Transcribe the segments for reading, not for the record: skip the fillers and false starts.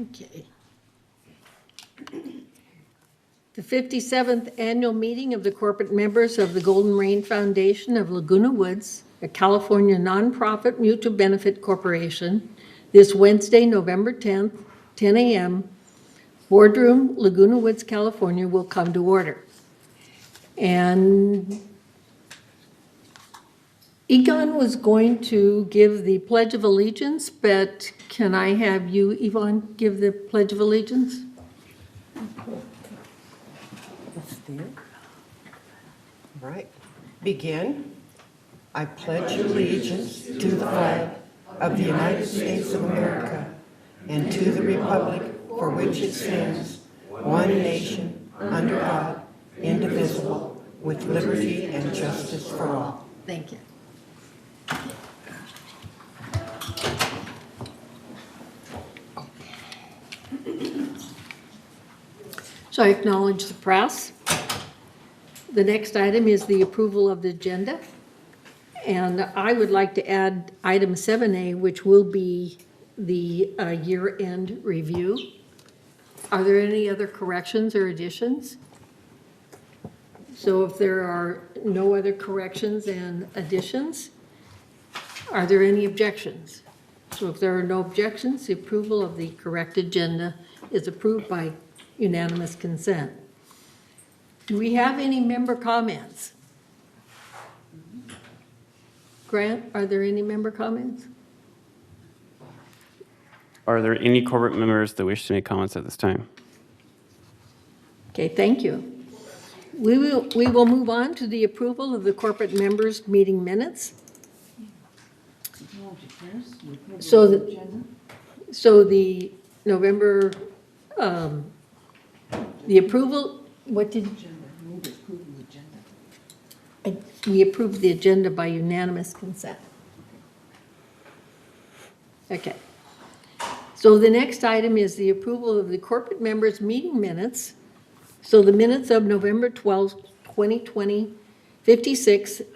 Okay. The 57th Annual Meeting of the Corporate Members of the Golden Rain Foundation of Laguna Woods, a California nonprofit mutual benefit corporation, this Wednesday, November 10th, 10 a.m., Boardroom, Laguna Woods, California, will come to order. And Egon was going to give the Pledge of Allegiance, but can I have you, Yvonne, give the Pledge of Allegiance? All right, begin. I pledge allegiance to the flag of the United States of America and to the republic for which it stands, one nation, under God, indivisible, with liberty and justice for all. Thank you. So I acknowledge the press. The next item is the approval of the agenda. And I would like to add item 7A, which will be the year-end review. Are there any other corrections or additions? So if there are no other corrections and additions, are there any objections? So if there are no objections, the approval of the correct agenda is approved by unanimous consent. Do we have any member comments? Grant, are there any member comments? Are there any corporate members that wish to make comments at this time? Okay, thank you. We will move on to the approval of the corporate members' meeting minutes. So the November, the approval, what did? We approved the agenda by unanimous consent. Okay. So the next item is the approval of the corporate members' meeting minutes. So the minutes of November 12th, 2020, 56th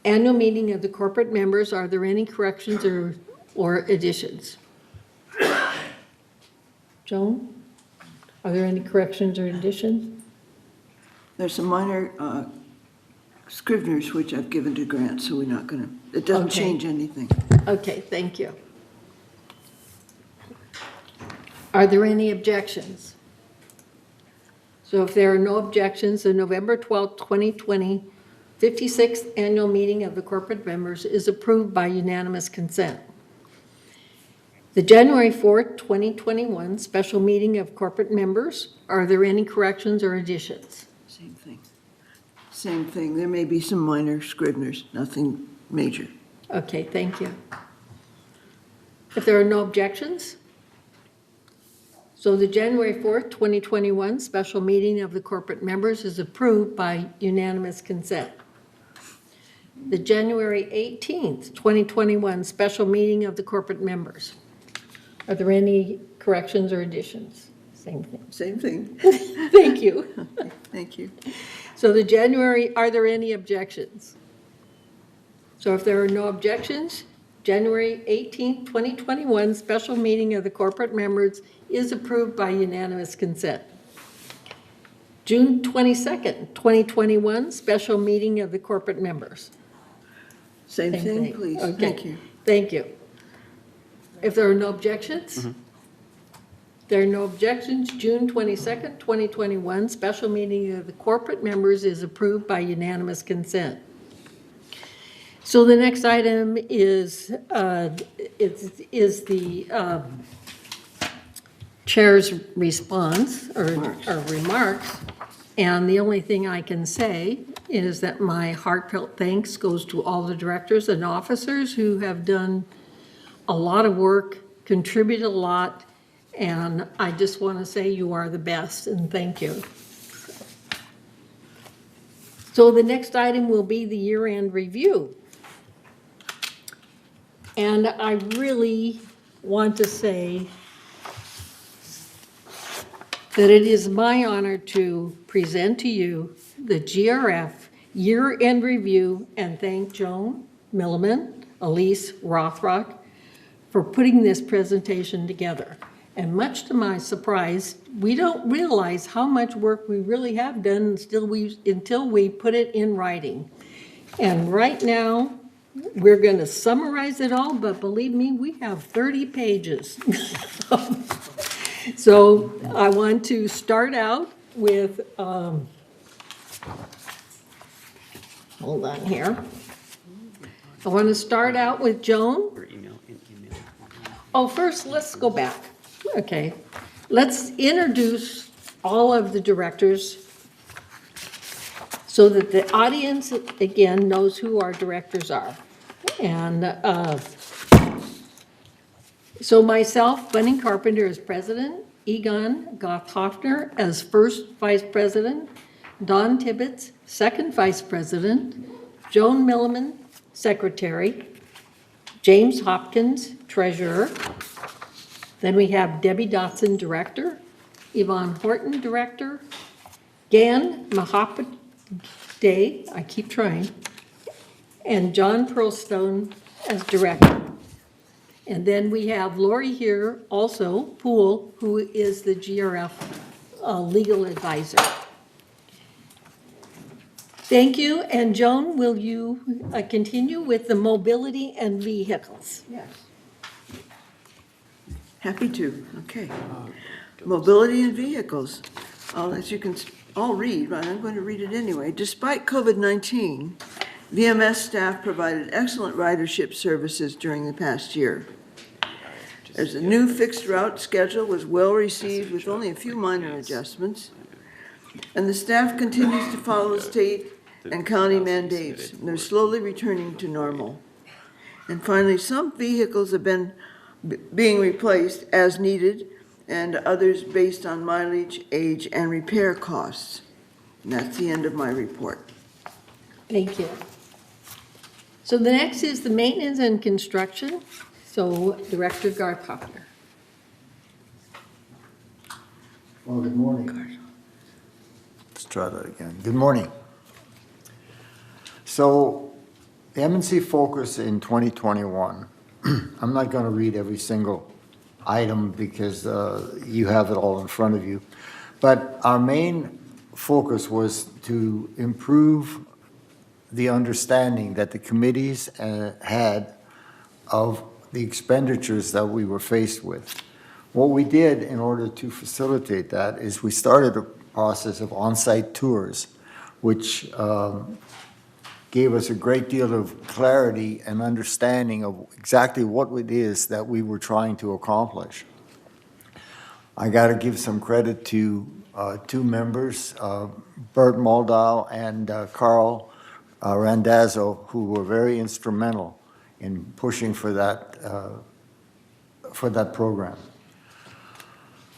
annual meeting of the corporate members, are there any corrections or additions? Joan, are there any corrections or additions? There's some minor scriveners which I've given to Grant, so we're not gonna, it doesn't Okay. change anything. Okay, thank you. Are there any objections? So if there are no objections, the November 12th, 2020, 56th annual meeting of the corporate members is approved by unanimous consent. The January 4th, 2021 special meeting of corporate members, are there any corrections or additions? Same thing. Same thing. There may be some minor scriveners, nothing major. Okay, thank you. If there are no objections, so the January 4th, 2021 special meeting of the corporate members is approved by unanimous consent. The January 18th, 2021 special meeting of the corporate members. Are there any corrections or additions? Same thing. Same thing. Thank you. Okay, thank you. So the January, are there any objections? So if there are no objections, January 18th, 2021 special meeting of the corporate members is approved by unanimous consent. June 22nd, 2021 special meeting of the corporate members. Same Same thing, thing. please. Okay. Thank you. Thank you. If there are no objections? There are no objections. June 22nd, 2021 special meeting of the corporate members is approved by unanimous consent. So the next item is the chair's response or remarks. And the only thing I can say is that my heartfelt thanks goes to all the directors and officers who have done a lot of work, contributed a lot, and I just want to say you are the best, and thank you. So the next item will be the year-end review. And I really want to say that it is my honor to present to you the GRF year-end review and thank Joan Milliman, Elise Rothrock for putting this presentation together. And much to my surprise, we don't realize how much work we really have done until we put it in writing. And right now, we're going to summarize it all, but believe me, we have 30 pages. So I want to start out with, hold on here. I want to start out with Joan. Or email. Oh, first, let's go back. Okay. Let's introduce all of the directors so that the audience, again, knows who our directors are. And so myself, Bunny Carpenter as president, Egon Goff-Hoffner as first vice president, Don Tibbetts, second vice president, Joan Milliman, secretary, James Hopkins, treasurer. Then we have Debbie Dotson, director, Yvonne Horton, director, Gan Mahapade, I keep trying, and John Pearlstone as director. And then we have Lori here also, Poole, who is the GRF legal advisor. Thank you, and Joan, will you continue with the mobility and vehicles? Yes. Happy to, okay. Mobility and vehicles. As you can all read, right, I'm going to read it anyway. Despite COVID-19, VMS staff provided excellent ridership services during the past year. As a new fixed route schedule was well received with only a few minor adjustments, and the staff continues to follow state and county mandates, and they're slowly returning to normal. And finally, some vehicles have been being replaced as needed, and others based on mileage, age, and repair costs. And that's the end of my report. Thank you. So the next is the maintenance and construction. So Director Garth-Hoffner. Well, good morning. Let's try that again. Good morning. So the M&C focus in 2021, I'm not going to read every single item because you have it all in front of you, but our main focus was to improve the understanding that the committees had of the expenditures that we were faced with. What we did in order to facilitate that is we started a process of on-site tours, which gave us a great deal of clarity and understanding of exactly what it is that we were trying to accomplish. I got to give some credit to two members, Bert Moldau and Carl Randazzo, who were very instrumental in pushing for that program.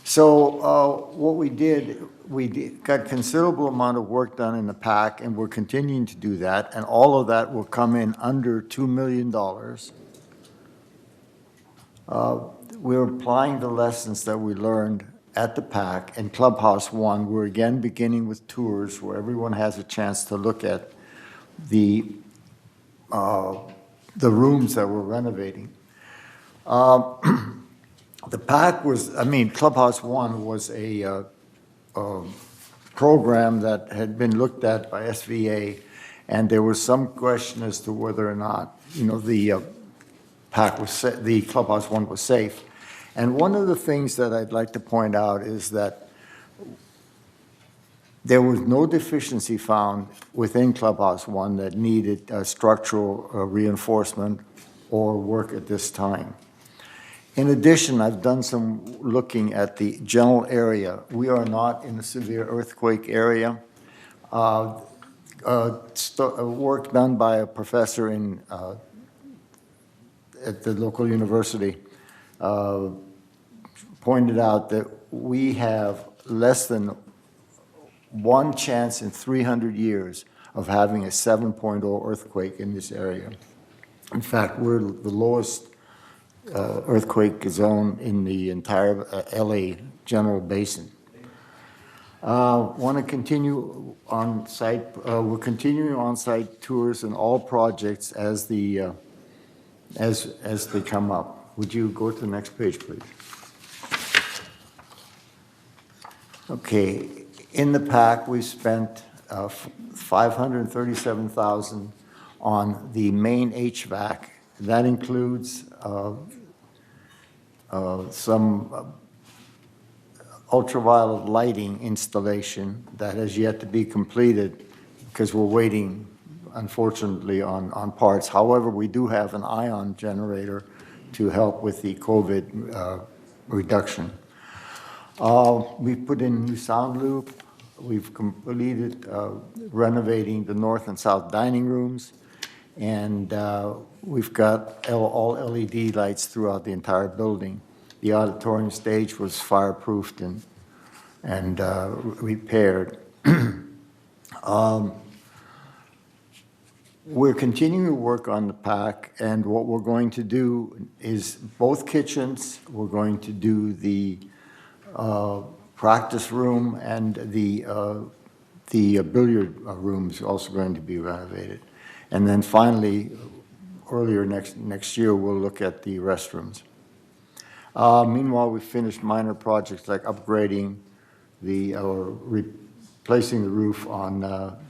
So what we got considerable amount of work done in the PAC, and we're continuing to do that, and all of that will come in under $2 million. We're applying the lessons that we learned at the PAC and Clubhouse 1. We're again beginning with tours where everyone has a chance to look at the rooms that we're renovating. The PAC was, Clubhouse 1 was a program that had been looked at by SVA, and there was some question as to whether or not, the PAC was, the Clubhouse 1 was safe. And one of the things that I'd like to point out is that there was no deficiency found within Clubhouse 1 that needed structural reinforcement or work at this time. In addition, I've done some looking at the general area. We are not in a severe earthquake area. Work done by a professor at the local university pointed out that we have less than one chance in 300 years of having a 7.0 earthquake in this area. In fact, we're the lowest earthquake zone in the entire LA general basin. Want to continue on site. We're continuing on site tours and all projects as they come up. Would you go to the next page, please? Okay, in the pack, we spent $537,000 on the main HVAC. That includes some ultraviolet lighting installation that has yet to be completed because we're waiting, unfortunately, on parts. However, we do have an ion generator to help with the COVID reduction. We've put in new sound loop. We've completed renovating the north and south dining rooms. And we've got all LED lights throughout the entire building. The auditorium stage was fireproofed and repaired. We're continuing to work on the pack, and what we're going to do is both kitchens. We're going to do the practice room, and the billiard room is also going to be renovated. And then finally, earlier next year, we'll look at the restrooms. Meanwhile, we finished minor projects like upgrading or replacing the roof on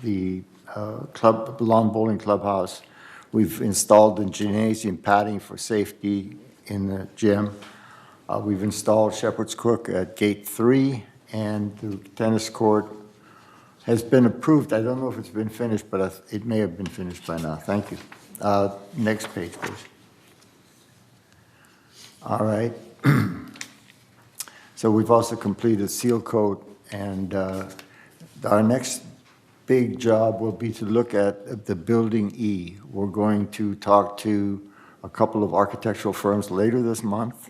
the lawn bowling clubhouse. We've installed the gymnasium padding for safety in the gym. We've installed Shepherd's Crook at Gate 3, and the tennis court has been approved. I don't know if it's been finished, but it may have been finished by now. Thank you. Next page, please. All right. So we've also completed seal coat, and our next big job will be to look at the Building E. We're going to talk to a couple of architectural firms later this month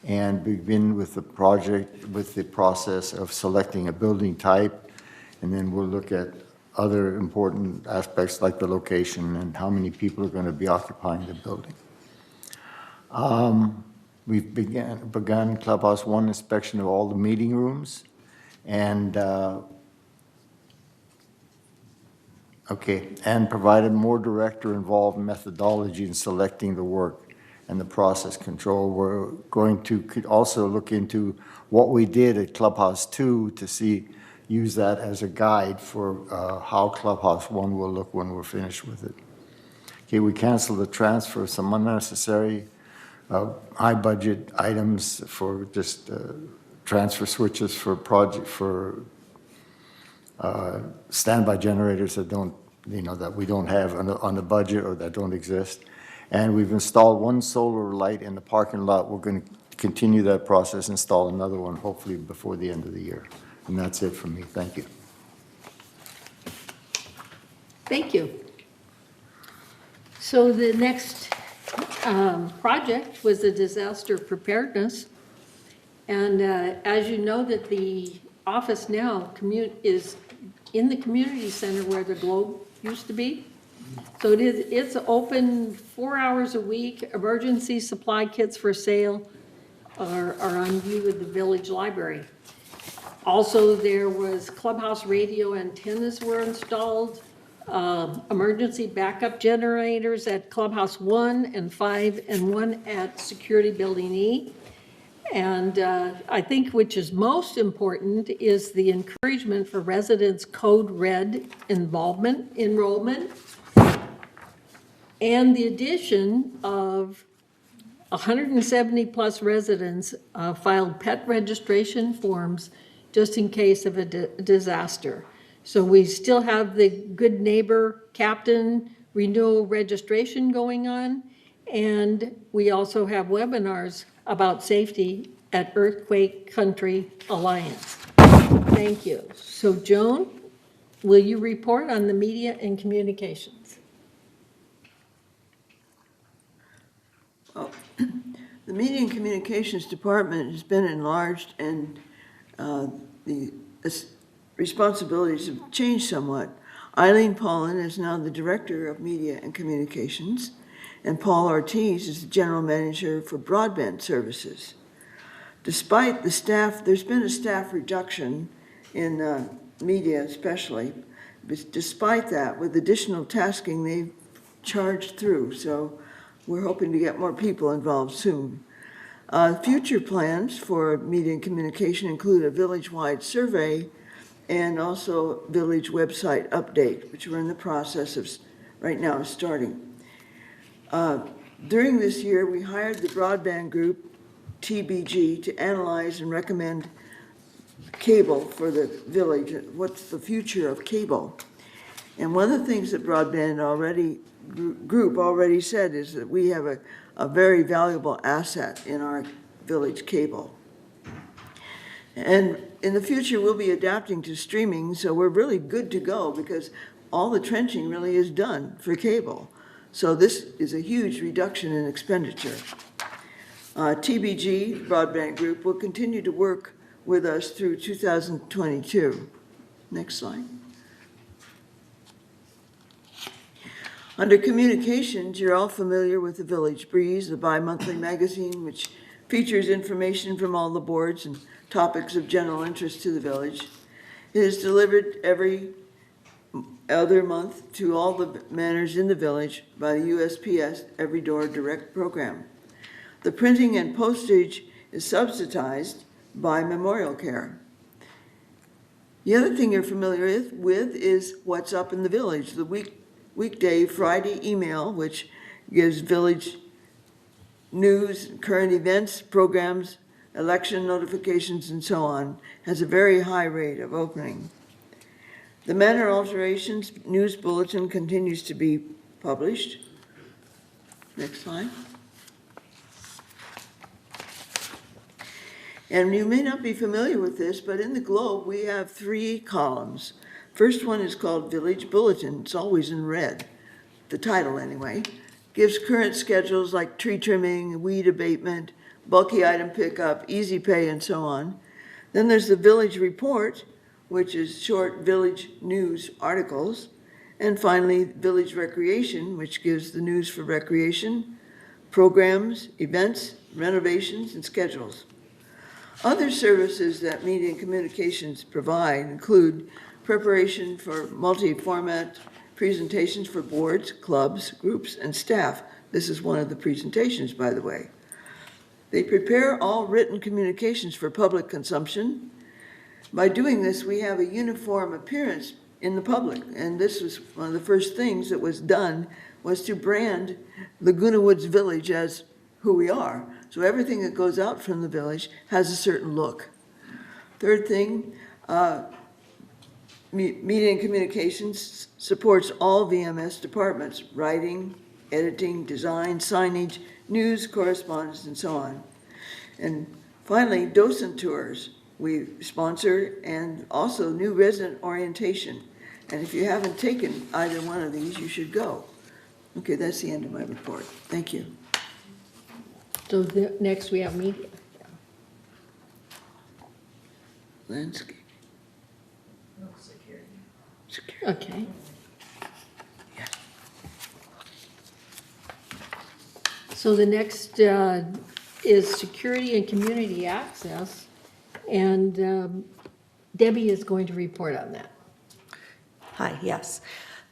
and begin with the project, with the process of selecting a building type, and then we'll look at other important aspects like the location and how many people are going to be occupying the building. We've begun Clubhouse 1 inspection of all the meeting rooms, and provided more director-involved methodology in selecting the work and the process control. We're going to also look into what we did at Clubhouse 2 to use that as a guide for how Clubhouse 1 will look when we're finished with it. Okay, we canceled the transfer of some unnecessary high budget items for just transfer switches for standby generators that that we don't have on the budget or that don't exist. And we've installed one solar light in the parking lot. We're going to continue that process, install another one hopefully before the end of the year. And that's it from me. Thank you. Thank you. So the next project was the disaster preparedness. And as you know, that the office now is in the community center where the Globe used to be. So it's open 4 hours a week. Emergency supply kits for sale are on view at the village library. Also, there was clubhouse radio antennas were installed, emergency backup generators at Clubhouse 1 and 5, and one at Security Building E. And I think which is most important is the encouragement for residents' code red enrollment, and the addition of 170 plus residents filed pet registration forms just in case of a disaster. So we still have the Good Neighbor Captain renewal registration going on, and we also have webinars about safety at Earthquake Country Alliance. Thank you. So Joan, will you report on the media and communications? Well, the Media and Communications Department has been enlarged, and the responsibilities have changed somewhat. Eileen Paulin is now the Director of Media and Communications, and Paul Ortiz is the General Manager for Broadband Services. Despite the staff, there's been a staff reduction in media especially, but despite that, with additional tasking, they've charged through, so we're hoping to get more people involved soon. Future plans for media and communication include a village-wide survey and also village website update, which we're in the process of right now starting. During this year, we hired the broadband group, TBG, to analyze and recommend cable for the village. What's the future of cable? And one of the things that broadband group already said is that we have a very valuable asset in our village cable. And in the future, we'll be adapting to streaming, so we're really good to go because all the trenching really is done for cable. So this is a huge reduction in expenditure. TBG, Broadband Group, will continue to work with us through 2022. Next slide. Under communications, you're all familiar with the Village Breeze, the bi-monthly magazine, which features information from all the boards and topics of general interest to the village. It is delivered every other month to all the manors in the village by the USPS Every Door Direct program. The printing and postage is subsidized by Memorial Care. The other thing you're familiar with is what's up in the village, the weekday Friday email, which gives village news, current events, programs, election notifications, and so on, has a very high rate of opening. The Manor Alterations News Bulletin continues to be published. Next slide. And you may not be familiar with this, but in the Globe, we have 3 columns. First one is called Village Bulletin. It's always in red, the title anyway. Gives current schedules like tree trimming, weed abatement, bulky item pickup, easy pay, and so on. Then there's the Village Report, which is short village news articles. And finally, Village Recreation, which gives the news for recreation, programs, events, renovations, and schedules. Other services that Media and Communications provide include preparation for multi-format presentations for boards, clubs, groups, and staff. This is one of the presentations, by the way. They prepare all written communications for public consumption. By doing this, we have a uniform appearance in the public, and this was one of the first things that was done, was to brand Laguna Woods Village as who we are. So everything that goes out from the village has a certain look. Third thing, Media and Communications supports all VMS departments, writing, editing, design, signage, news, correspondence, and so on. And finally, docent tours we sponsor, and also new resident orientation. And if you haven't taken either one of these, you should go. Okay, that's the end of my report. Thank you. So next we have media. Landscape. Okay. Yes. So the next is security and community access. And Debbie is going to report on that. Hi, yes.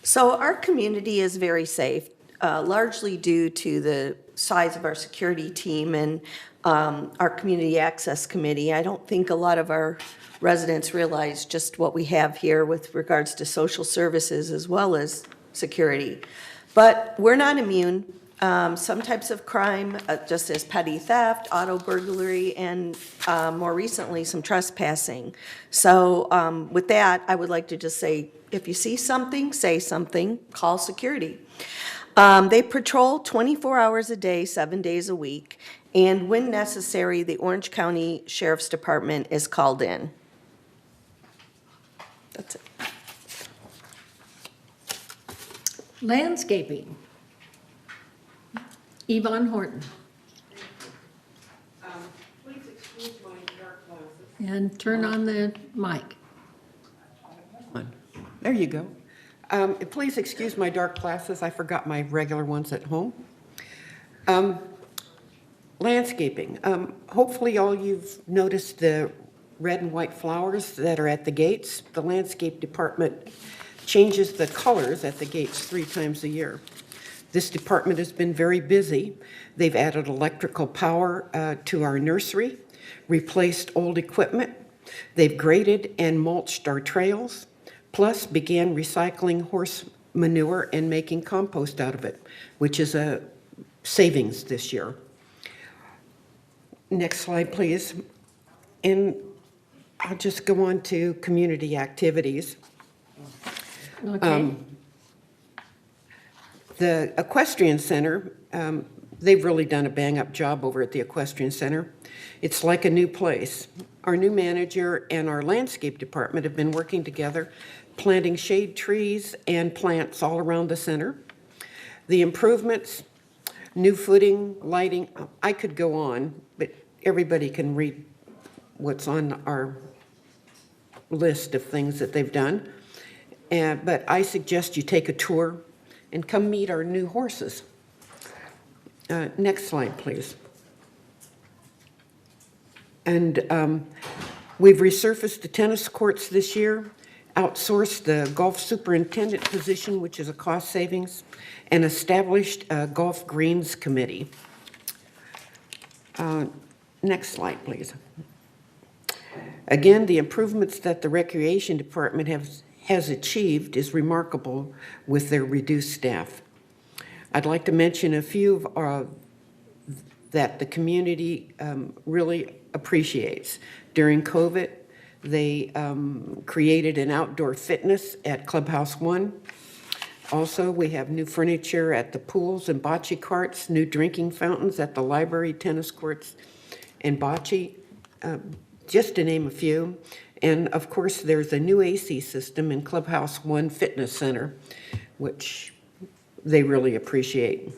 So our community is very safe, largely due to the size of our security team and our community access committee. I don't think a lot of our residents realize just what we have here with regards to social services as well as security. But we're not immune. Some types of crime, just as petty theft, auto burglary, and more recently, some trespassing. So with that, I would like to just say, if you see something, say something, call security. They patrol 24 hours a day, 7 days a week, and when necessary, the Orange County Sheriff's Department is called in. That's it. Landscaping. Yvonne Horton. Please excuse my dark glasses. And turn on the mic. There you go. Please excuse my dark glasses. I forgot my regular ones at home. Landscaping. Hopefully all you've noticed the red and white flowers that are at the gates. The landscape department changes the colors at the gates 3 times a year. This department has been very busy. They've added electrical power to our nursery, replaced old equipment. They've graded and mulched our trails, plus began recycling horse manure and making compost out of it, which is a savings this year. Next slide, please. And I'll just go on to community activities. Okay. The Equestrian Center, they've really done a bang-up job over at the Equestrian Center. It's like a new place. Our new manager and our landscape department have been working together, planting shade trees and plants all around the center. The improvements, new footing, lighting, I could go on, but everybody can read what's on our list of things that they've done. But I suggest you take a tour and come meet our new horses. Next slide, please. And we've resurfaced the tennis courts this year, outsourced the golf superintendent position, which is a cost savings, and established a golf greens committee. Next slide, please. Again, the improvements that the recreation department has achieved is remarkable with their reduced staff. I'd like to mention a few of that the community really appreciates. During COVID, they created an outdoor fitness at Clubhouse 1. Also, we have new furniture at the pools and bocce carts, new drinking fountains at the library, tennis courts, and bocce, just to name a few. And of course, there's a new AC system in Clubhouse 1 Fitness Center, which they really appreciate.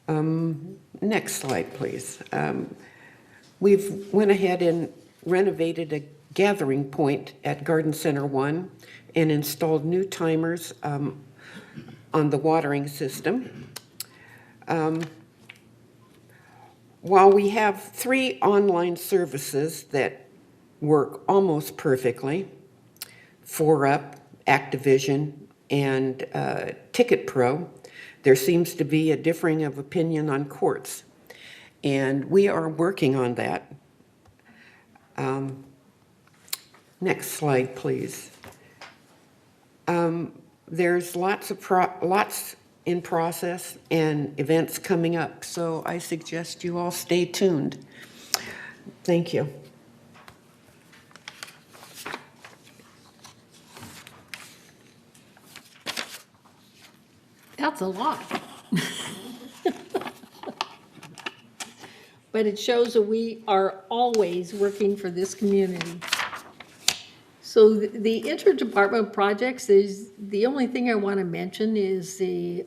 Next slide, please. We've went ahead and renovated a gathering point at Garden Center 1 and installed new timers on the watering system. While we have 3 online services that work almost perfectly, 4UP, Activision, and Ticket Pro, there seems to be a differing of opinion on courts. And we are working on that. Next slide, please. There's lots in process and events coming up, so I suggest you all stay tuned. Thank you. That's a lot. But it shows that we are always working for this community. So the interdepartmental projects is, the only thing I want to mention is the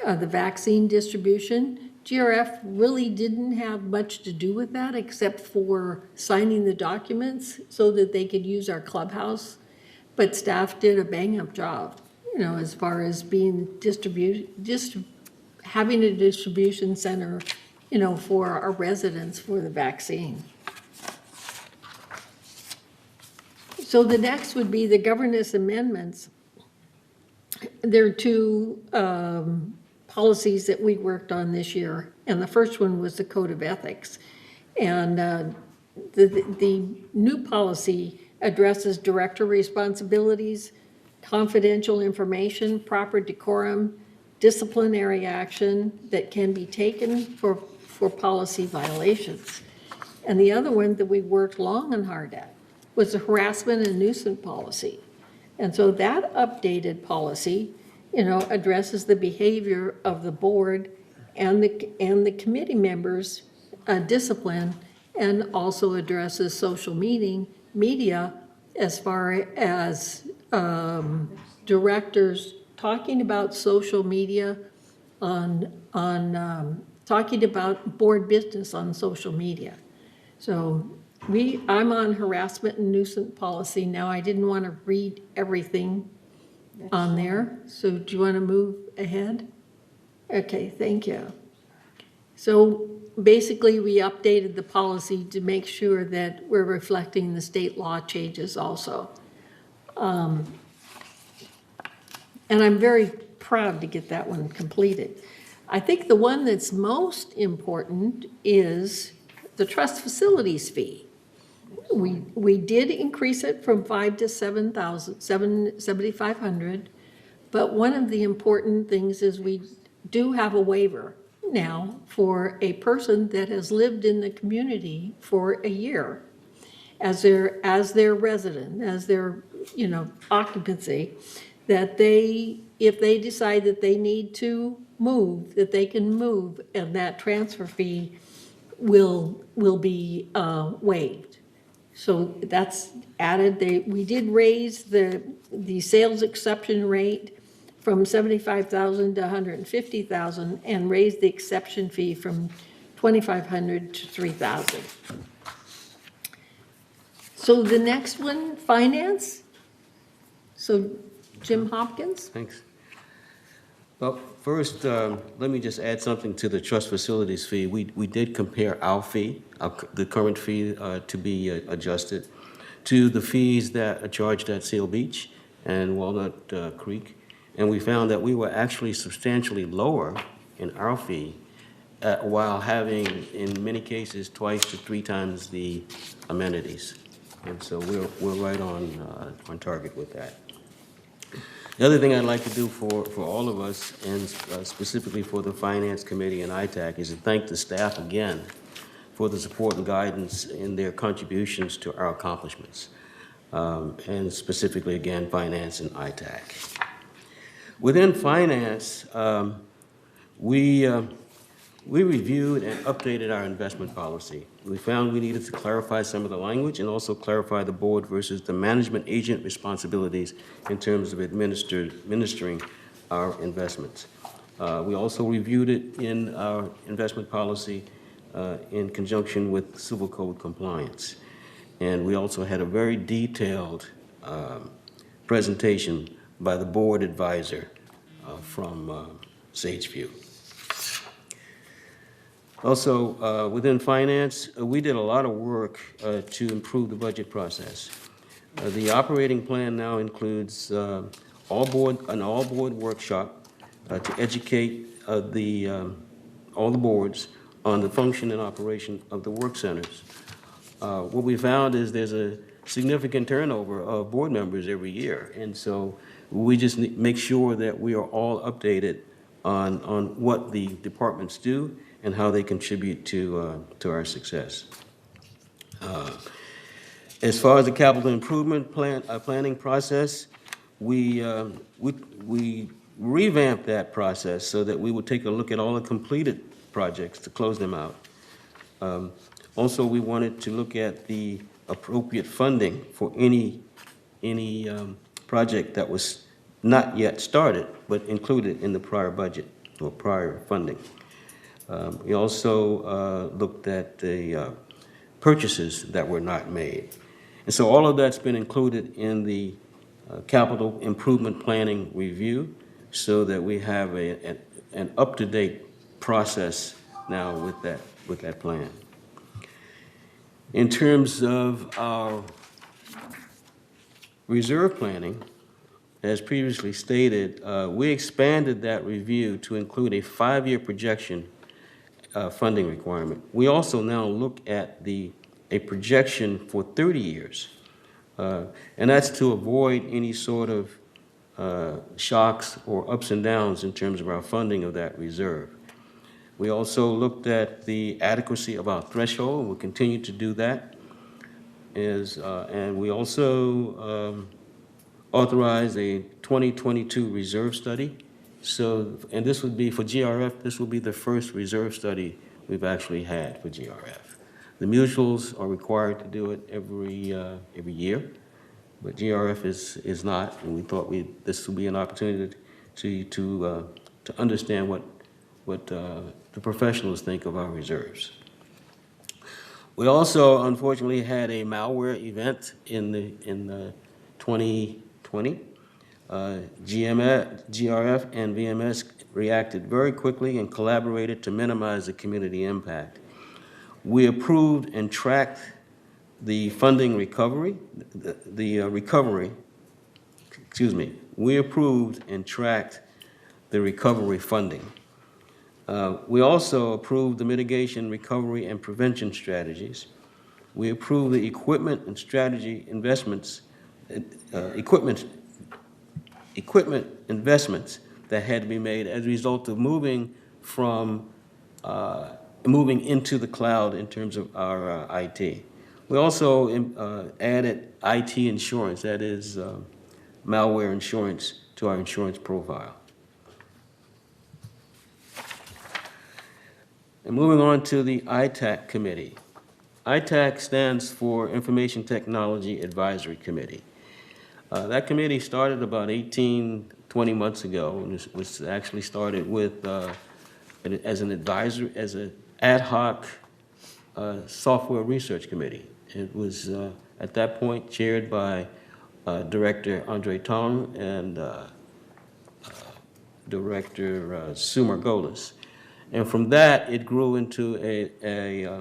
vaccine distribution. GRF really didn't have much to do with that except for signing the documents so that they could use our clubhouse. But staff did a bang-up job, you know, as far as being having a distribution center, you know, for our residents for the vaccine. So the next would be the governance amendments. There are 2 policies that we worked on this year, and the first one was the Code of Ethics. And the new policy addresses director responsibilities, confidential information, proper decorum, disciplinary action that can be taken for policy violations. And the other one that we worked long and hard at was the harassment and nuisance policy. And so that updated policy, you know, addresses the behavior of the board and the committee members' discipline, and also addresses social media as far as directors talking about social media talking about board business on social media. So I'm on harassment and nuisance policy now. I didn't want to read everything on there. So do you want to move ahead? Okay, thank you. So basically, we updated the policy to make sure that we're reflecting the state law changes also. And I'm very proud to get that one completed. I think the one that's most important is the trust facilities fee. We did increase it from 5 to 7,500, but one of the important things is we do have a waiver now for a person that has lived in the community for a year as their resident, as their, occupancy, that if they decide that they need to move, that they can move, and that transfer fee will be waived. So that's added. We did raise the sales exception rate from 75,000 to 150,000 and raised the exception fee from 2,500 to 3,000. So the next one, finance. So Jim Hopkins? Thanks. Well, first, let me just add something to the trust facilities fee. We did compare our fee, the current fee to be adjusted, to the fees that are charged at Seal Beach and Walnut Creek, and we found that we were actually substantially lower in our fee while having, in many cases, twice to three times the amenities. And so we're right on target with that. The other thing I'd like to do for all of us, and specifically for the Finance Committee and ITAC, is to thank the staff again for the support and guidance in their contributions to our accomplishments, and specifically, again, Finance and ITAC. Within Finance, we reviewed and updated our investment policy. We found we needed to clarify some of the language and also clarify the board versus the management agent responsibilities in terms of administering our investments. We also reviewed it in our investment policy in conjunction with civil code compliance. And we also had a very detailed presentation by the board advisor from Sageview. Also, within finance, we did a lot of work to improve the budget process. The operating plan now includes an all-board workshop to educate all the boards on the function and operation of the work centers. What we found is there's a significant turnover of board members every year, and so we just make sure that we are all updated on what the departments do and how they contribute to our success. As far as the capital improvement planning process, we revamped that process so that we would take a look at all the completed projects to close them out. Also, we wanted to look at the appropriate funding for any project that was not yet started but included in the prior budget or prior funding. We also looked at the purchases that were not made. And so all of that's been included in the capital improvement planning review so that we have an up-to-date process now with that plan. In terms of our reserve planning, as previously stated, we expanded that review to include a 5-year projection funding requirement. We also now look at a projection for 30 years, and that's to avoid any sort of shocks or ups and downs in terms of our funding of that reserve. We also looked at the adequacy of our threshold, and we'll continue to do that. And we also authorized a 2022 reserve study. So, and this would be for GRF, this will be the first reserve study we've actually had for GRF. The mutuals are required to do it every year, but GRF is not, and we thought this would be an opportunity to understand what the professionals think of our reserves. We also, unfortunately, had a malware event in the 2020. GRF and VMS reacted very quickly and collaborated to minimize the community impact. We approved and tracked the funding recovery, we approved and tracked the recovery funding. We also approved the mitigation, recovery, and prevention strategies. We approved the equipment and strategy investments, equipment investments that had to be made as a result of moving into the cloud in terms of our IT. We also added IT insurance, that is malware insurance, to our insurance profile. And moving on to the ITAC committee. ITAC stands for Information Technology Advisory Committee. That committee started about 18, 20 months ago, and it was actually started with as an advisor, as an ad hoc software research committee. It was at that point chaired by Director Andre Tong and Director Sue Margolis. And from that, it grew into a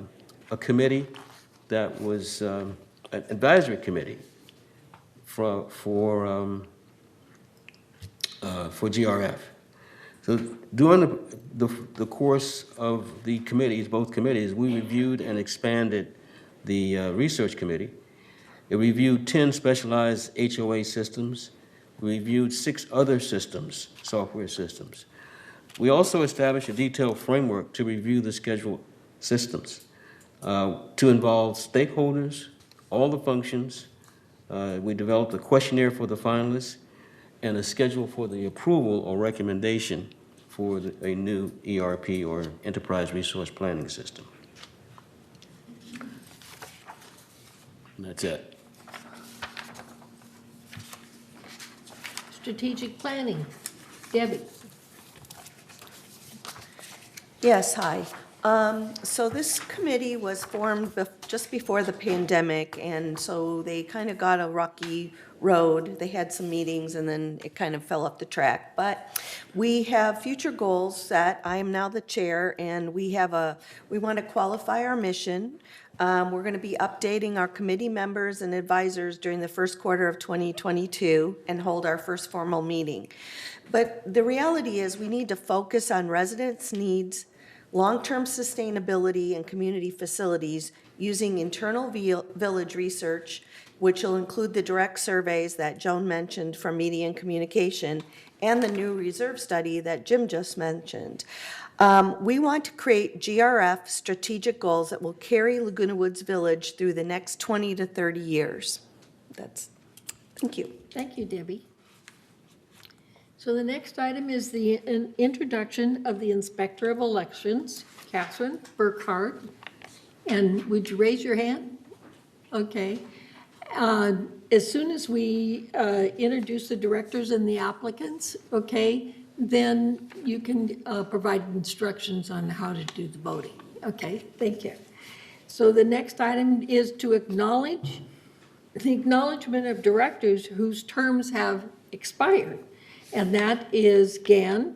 committee that was an advisory committee for GRF. So during the course of the committees, both committees, we reviewed and expanded the research committee. It reviewed 10 specialized HOA systems. We reviewed 6 other systems, software systems. We also established a detailed framework to review the scheduled systems, to involve stakeholders, all the functions. We developed a questionnaire for the finalists and a schedule for the approval or recommendation for a new ERP or Enterprise Resource Planning System. And that's it. Strategic planning. Debbie? Yes, hi. So this committee was formed just before the pandemic, and so they kind of got a rocky road. They had some meetings, and then it kind of fell off the track. But we have future goals set. I am now the chair, and we want to qualify our mission. We're going to be updating our committee members and advisors during the first quarter of 2022 and hold our first formal meeting. But the reality is we need to focus on residents' needs, long-term sustainability, and community facilities using internal village research, which will include the direct surveys that Joan mentioned from Media and Communication and the new reserve study that Jim just mentioned. We want to create GRF strategic goals that will carry Laguna Woods Village through the next 20 to 30 years. Thank you. Thank you, Debbie. So the next item is the introduction of the Inspector of Elections, Catherine Burkhardt. And would you raise your hand? Okay. As soon as we introduce the directors and the applicants, okay, then you can provide instructions on how to do the voting. Okay, thank you. So the next item is to acknowledge the acknowledgement of directors whose terms have expired. And that is Gan,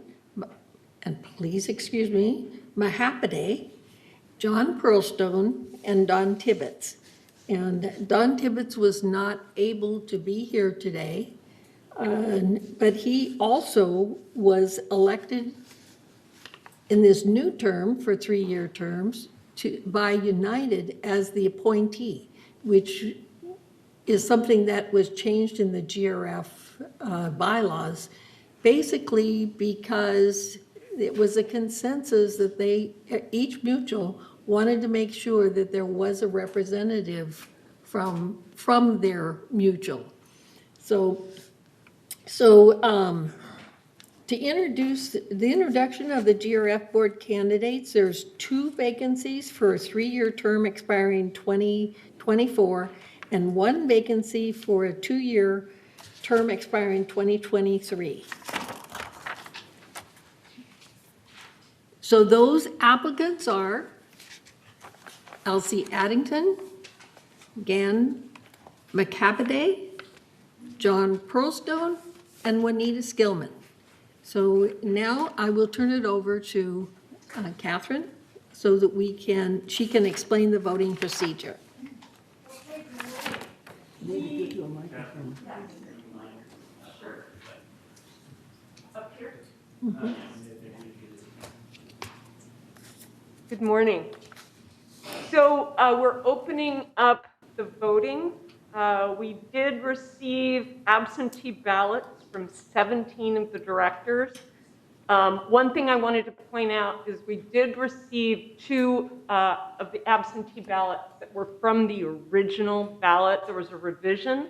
and please excuse me, Mahapade, John Pearlstone, and Don Tibbetts. And Don Tibbetts was not able to be here today, but he also was elected in this new term for 3-year terms by United as the appointee, which is something that was changed in the GRF bylaws, basically because it was a consensus that each mutual wanted to make sure that there was a representative from their mutual. So to introduce the introduction of the GRF board candidates, there's 2 vacancies for a 3-year term expiring 2024 and 1 vacancy for a 2-year term expiring 2023. So those applicants are Elsie Addington, Gan Mahapade, John Pearlstone, and Juanita Skillman. So now I will turn it over to Catherine so that she can explain the voting procedure. Good morning. So we're opening up the voting. We did receive absentee ballots from 17 of the directors. One thing I wanted to point out is we did receive 2 of the absentee ballots that were from the original ballot. There was a revision.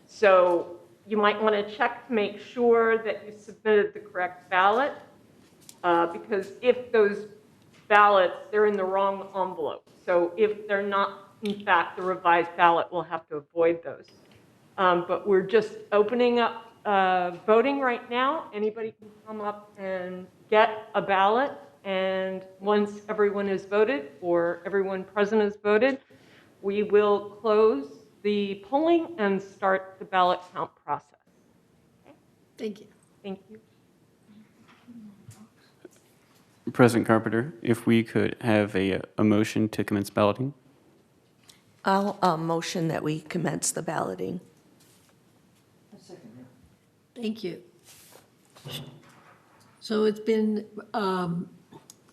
So you might want to check to make sure that you submitted the correct ballot, because if those ballots, they're in the wrong envelope. So if they're not, in fact, the revised ballot, we'll have to avoid those. But we're just opening up voting right now. Anybody can come up and get a ballot. And once everyone has voted, or everyone present has voted, we will close the polling and start the ballot count process. Okay? Thank you. Thank you. President Carpenter, if we could have a motion to commence balloting. I'll motion that we commence the balloting. Thank you. So it's been,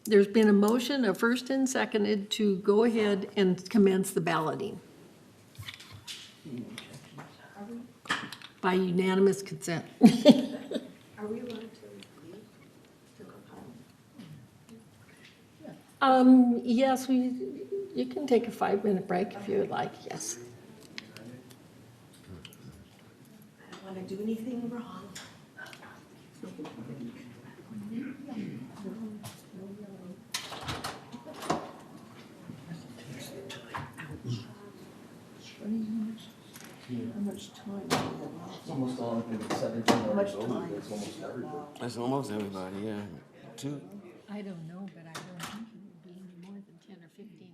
there's been a motion, a first and seconded, to go ahead and commence the balloting. By unanimous consent. Are we allowed to leave to go home? Yes, you can take a 5-minute break if you would like, yes. I don't want to do anything wrong. Almost all, I think it's 17 hours old, that's almost everybody. That's almost everybody, yeah. 2. I don't know, but I don't think it would be any more than 10 or 15 minutes.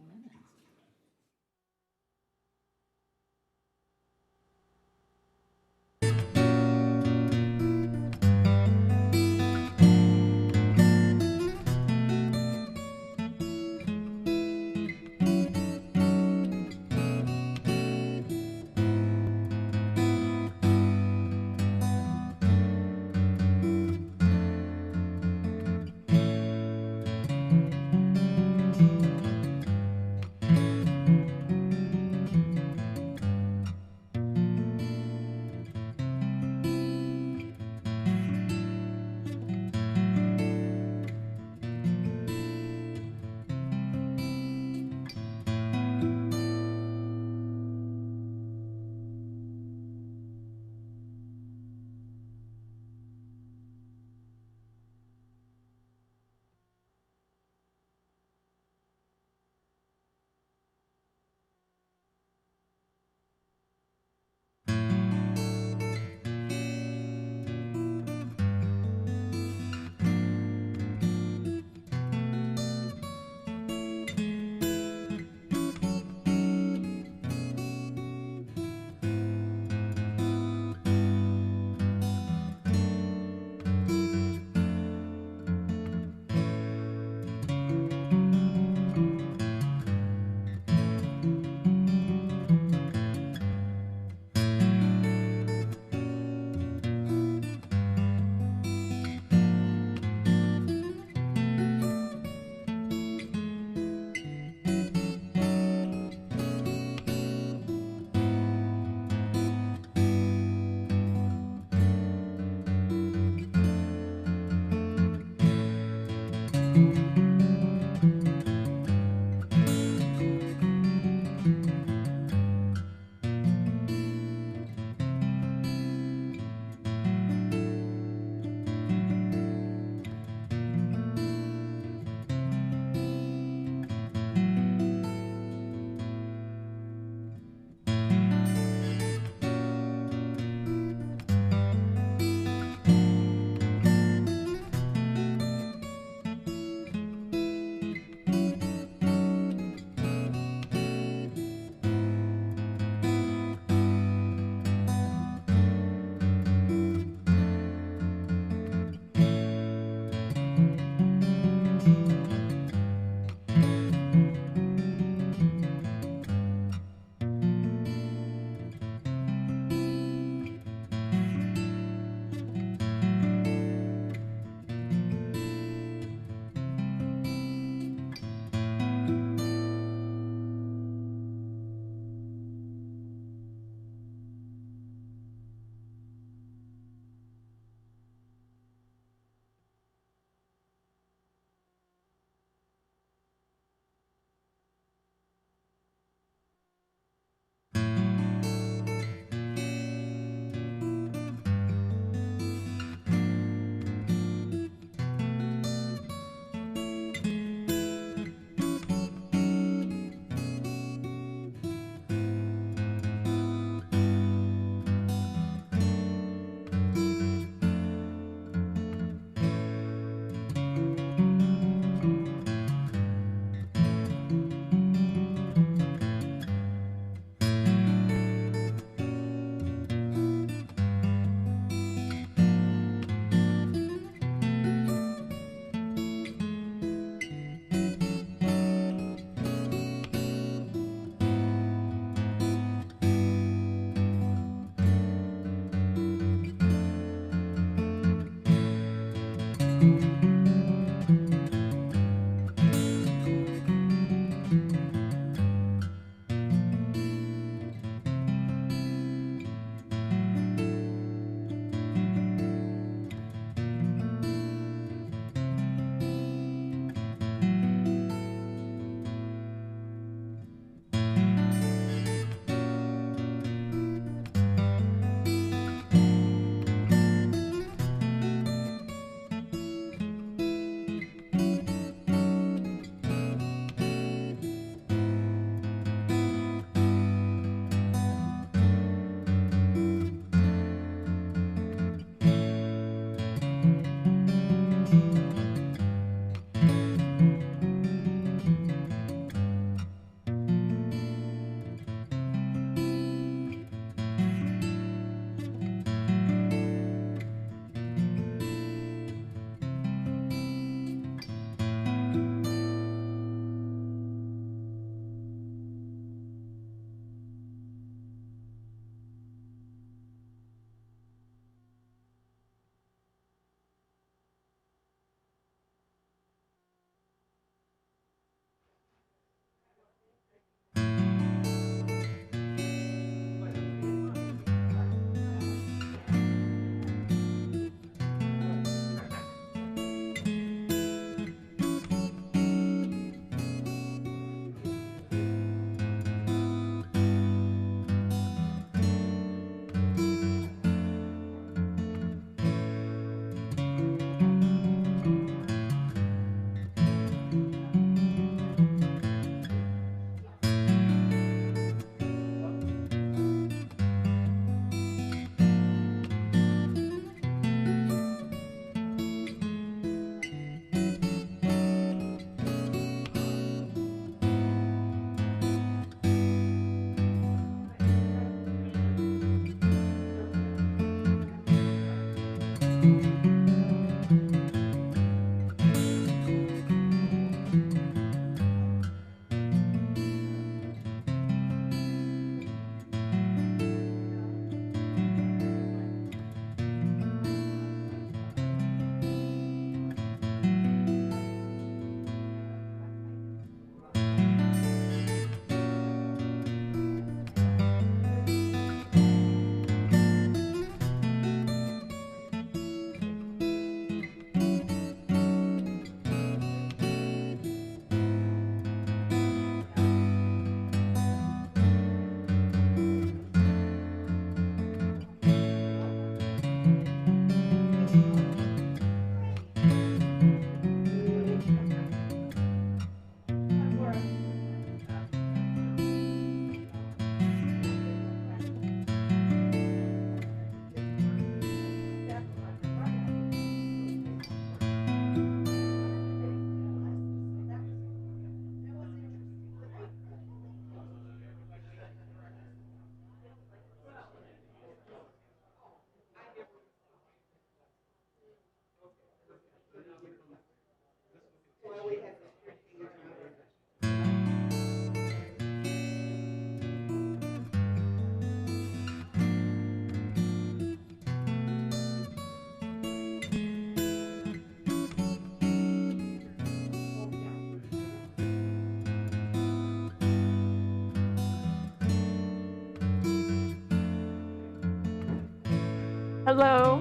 Hello.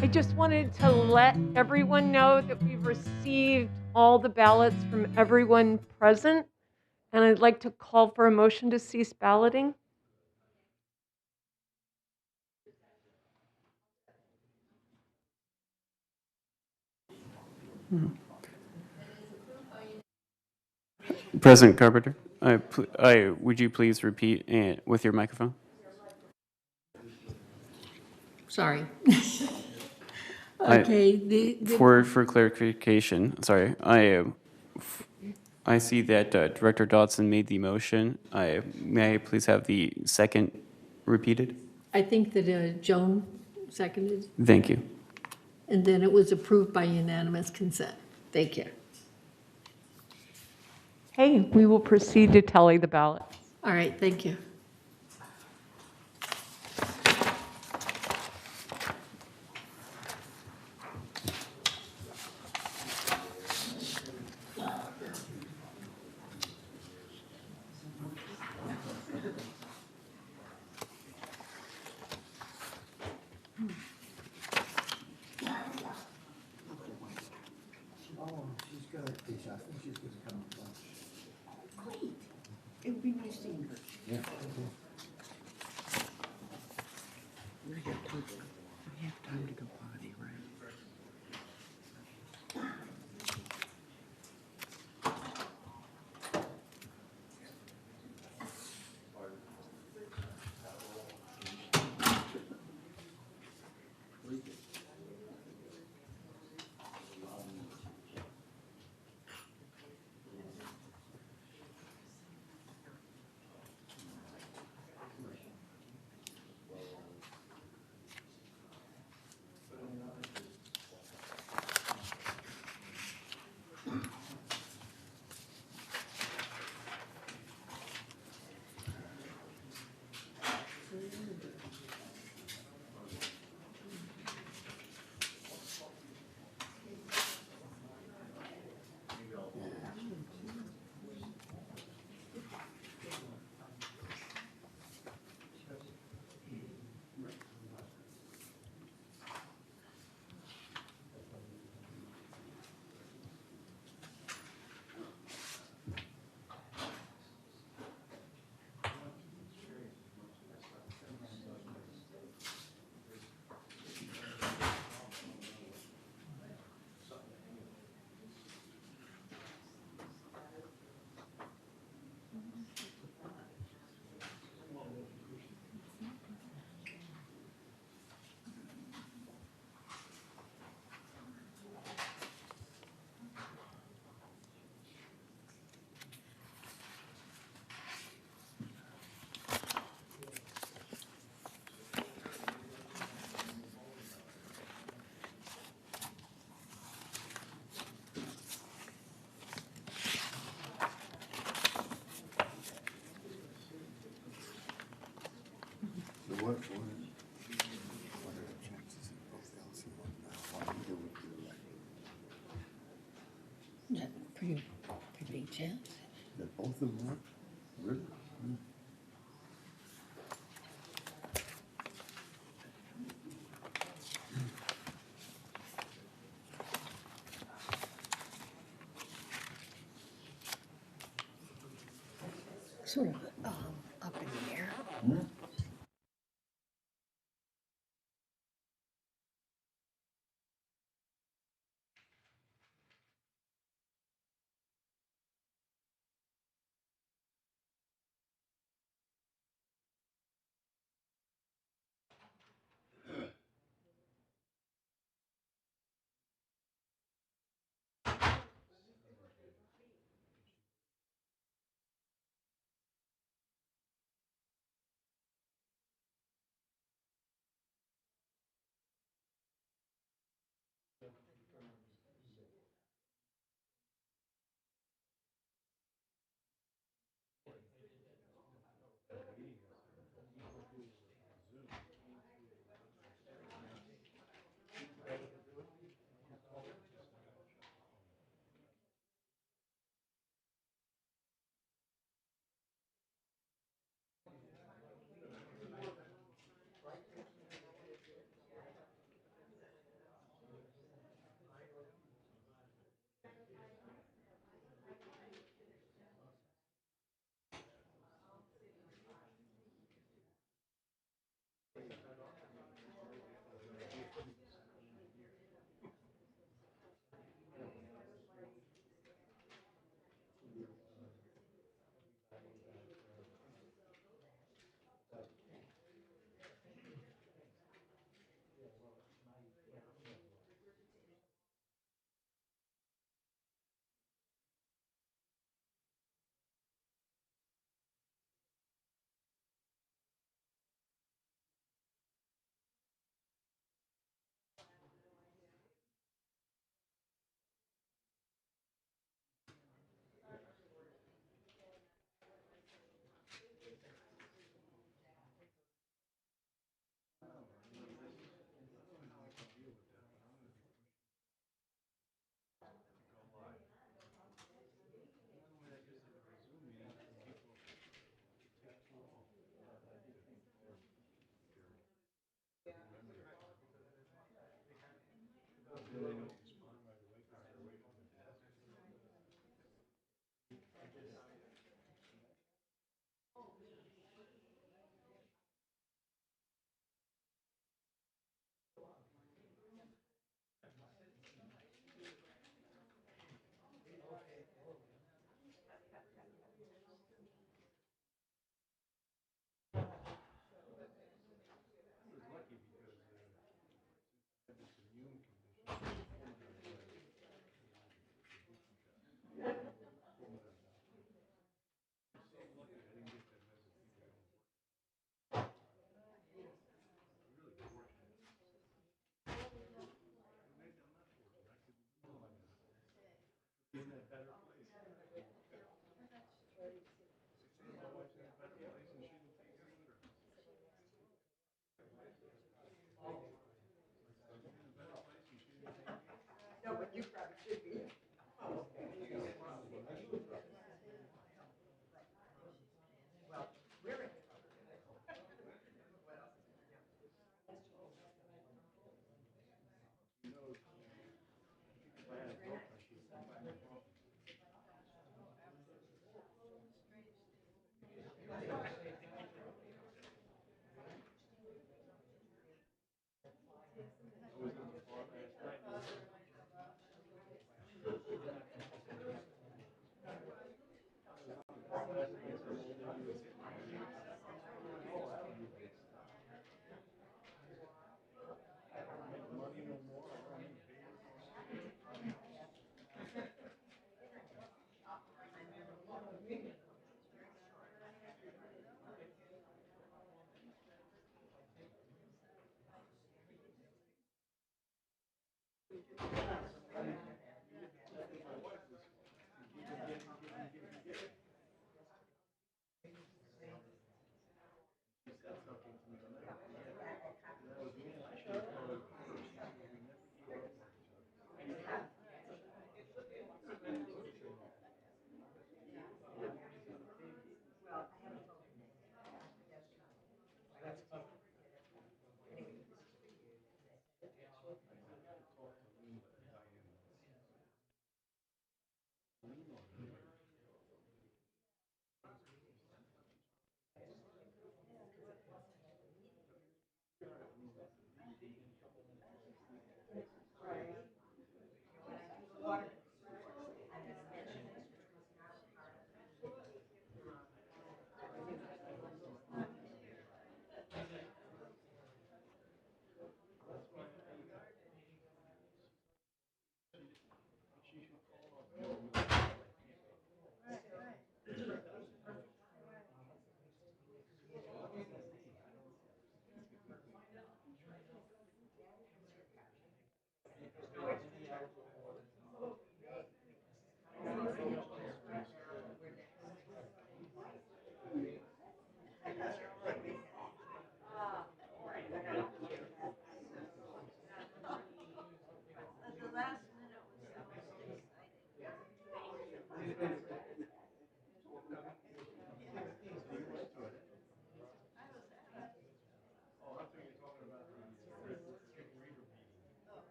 I just wanted to let everyone know that we've received all the ballots from everyone present, and I'd like to call for a motion to cease balloting. President Carpenter, would you please repeat with your microphone? Sorry. I- Okay, For clarification, sorry, I see that Director Dodson made the motion. May I please have the second repeated? I think that Joan seconded, Thank you. and then it was approved by unanimous consent. Thank you. Okay, we will proceed to tally the ballots. All right, thank you. It would be nice seeing her. We have time to go potty, right? What are the chances of both Elsie and Juanita would be elected? Pretty big chance. That both of them were? Really? Sort of up in the air.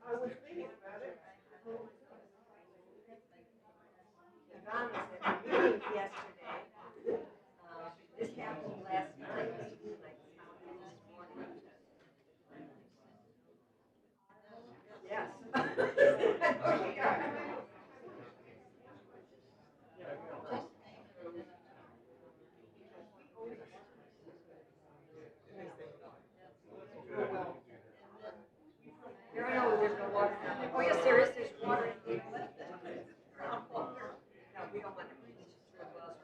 Yvonne was at the meeting yesterday. This happened last night, and I found it this morning. Yes. There, I know there's no water. Oh, yes, there is, there's water in the no, we don't want to reach through the wells.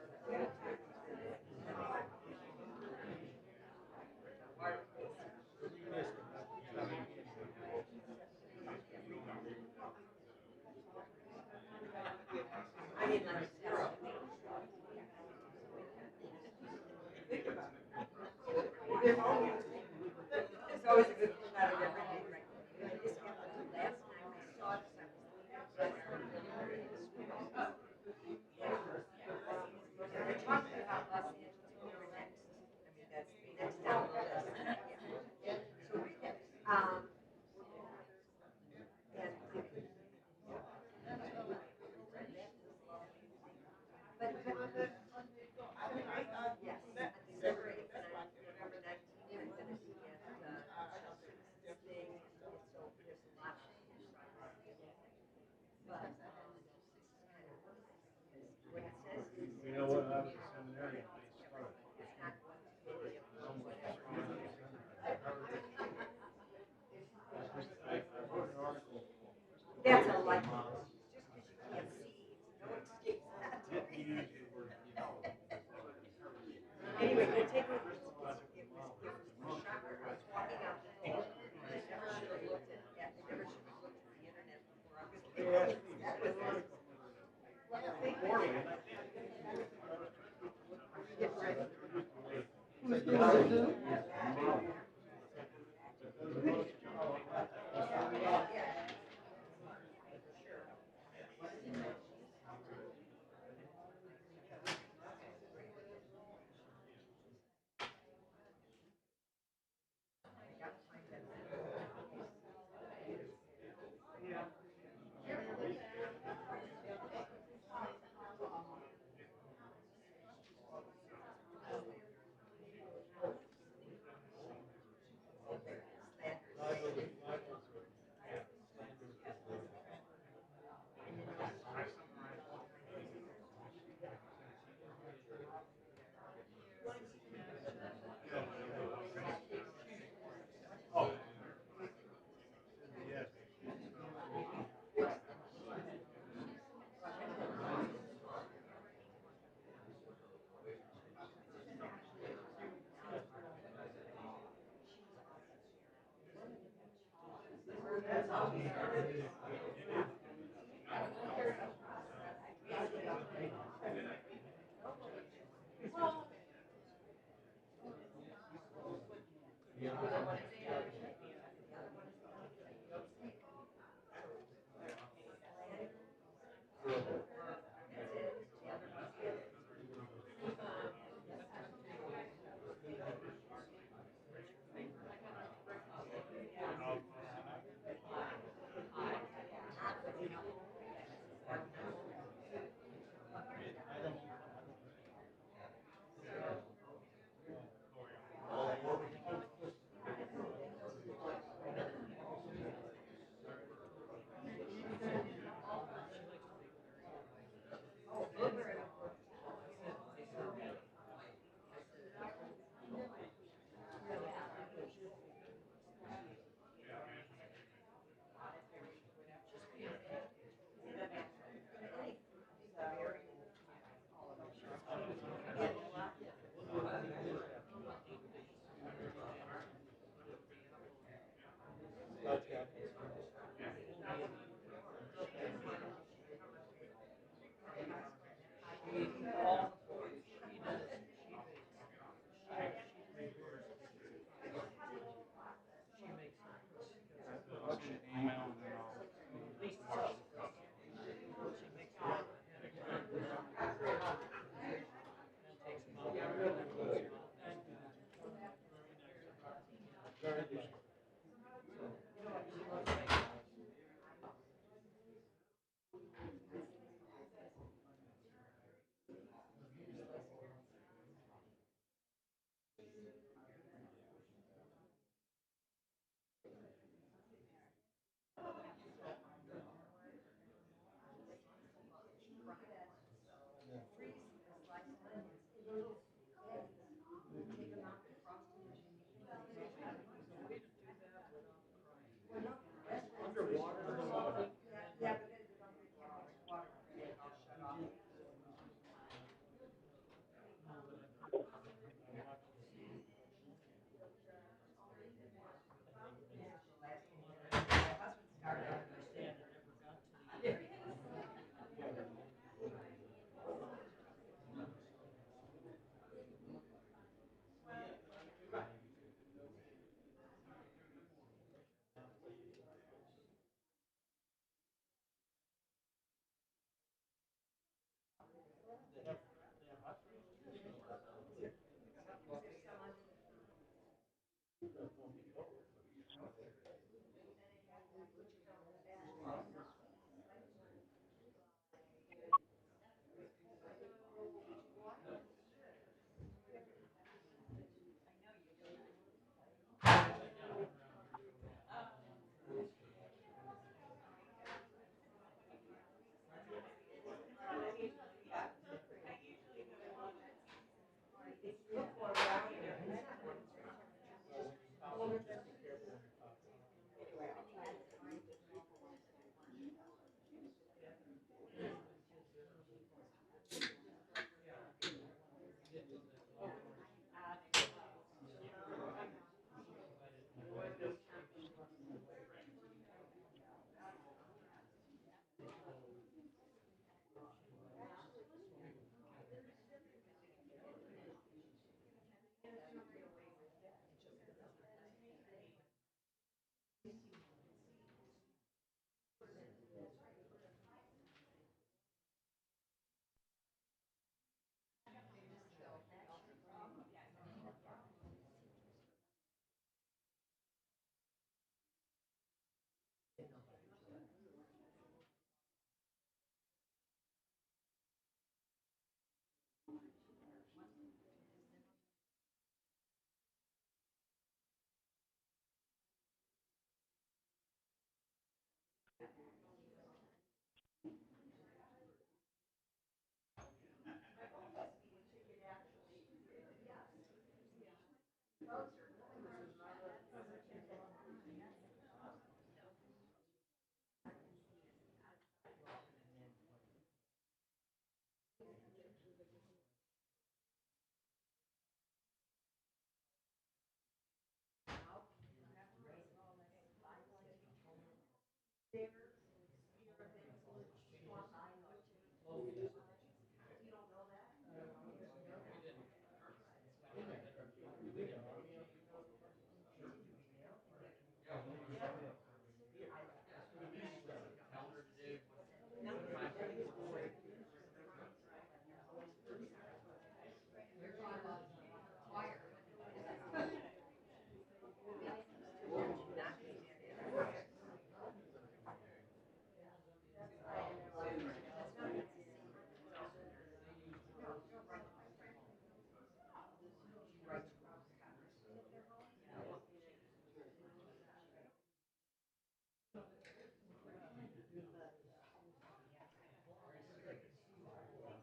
I mean, like, zero. It's always a good thing out of everything, right? This happened last night, I saw this, I We're talking about Los Angeles, we're next. I mean, that's next down the list. Yeah. So, and, yes, on December 8th and on November 19th, I'm gonna be at, Citizens Day, and so there's a lot of. But, this is kind of, what it says is. You know what, I was a seminarian, I started. It's not going to be I wrote an article. That's a life. Just because you can't see, it's no excuse not to. Didn't use the word no. Anyway, they take it was a shocker. I was walking out the door. I never should have looked at, I never should have looked at the internet before I was there.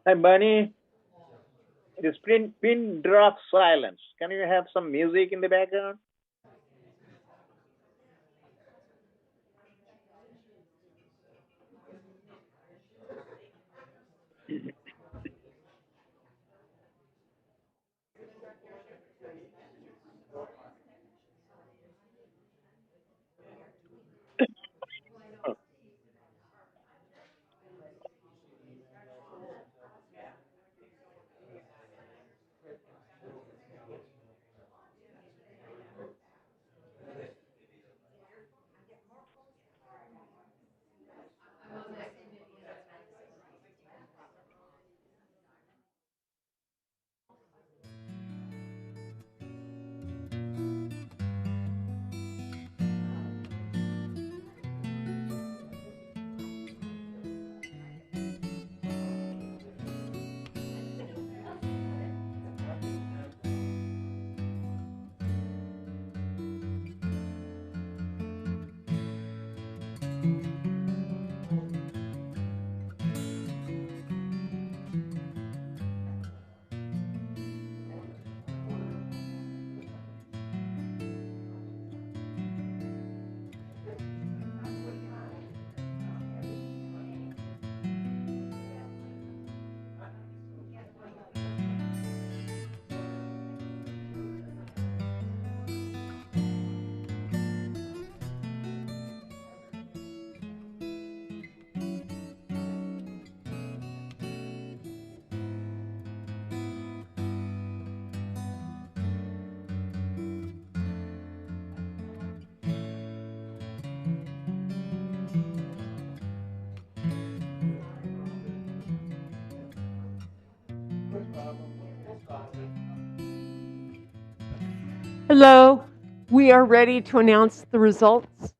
Hi, Bunny. It is pin drop silence. Can you have some music in the background? Hello, we are ready to announce the results.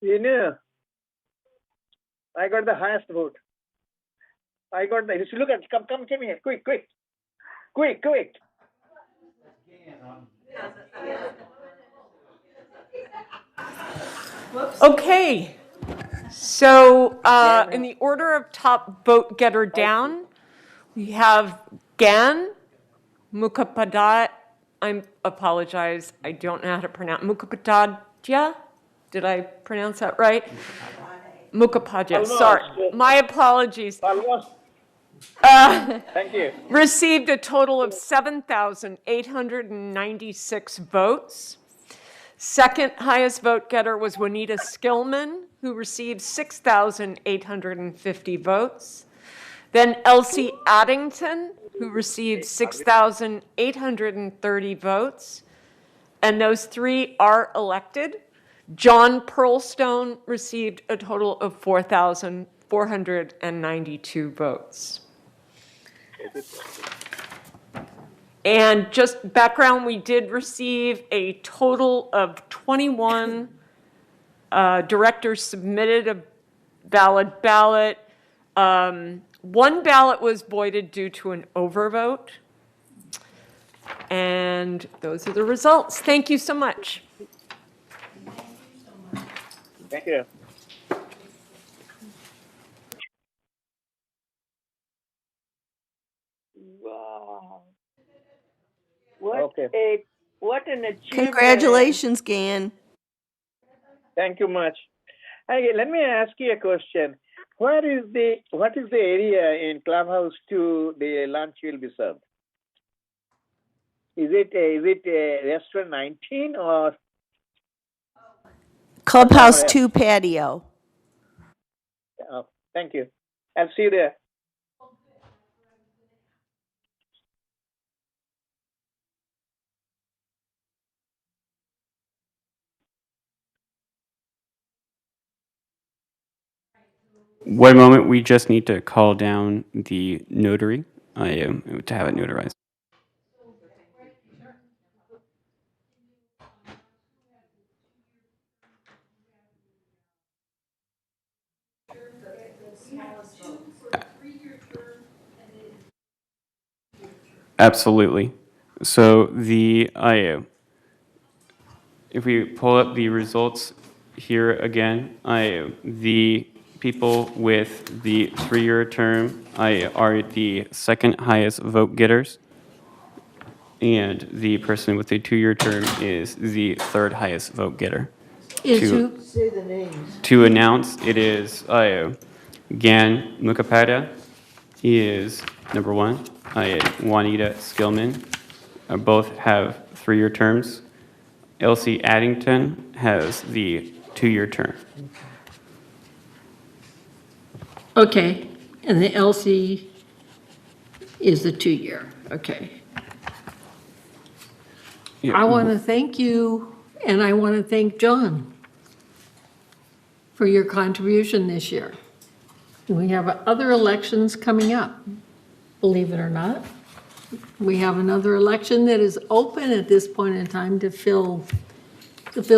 You know, I got the highest vote. I got the. You should look at. Come here. Quick. Okay, so in the order of top vote getter down, we have Gan Mukhopadhyay. I apologize, I don't know how to pronounce Mukhopadhyay. Did I pronounce that right? Mukhopadhyay. Sorry, my apologies. Almost. Thank you. Received a total of 7,896 votes. Second highest vote getter was Juanita Skillman, who received 6,850 votes. Then Elsie Addington, who received 6,830 votes. And those three are elected. John Pearlstone received a total of 4,492 votes. And just background, we did receive a total of 21 directors submitted a valid ballot. One ballot was voided due to an overvote. And those are the results. Thank you so much. Thank you. Wow. Okay. What an achievement. Congratulations, Gan. Thank you much. Okay, let me ask you a question. What is the area in Clubhouse 2 the lunch will be served? Is it restaurant 19 or Clubhouse 2 patio. thank you. I'll see you there. One moment, we just need to call down the notary to have it notarized. Absolutely. So if we pull up the results here again, the people with the 3-year term are the second highest vote getters, and the person with the 2-year term is the third highest vote getter. Is To- who? Say the names. To announce, it is Gan Mukhopadhyay. He is number 1. Juanita Skillman. Both have 3-year terms. Elsie Addington has the 2-year term. Okay, and the LC is the 2-year, okay. Yeah, I want to thank you, and I want to thank John for your contribution this year. We have other elections coming up, believe it or not. We have another election that is open at this point in time to fill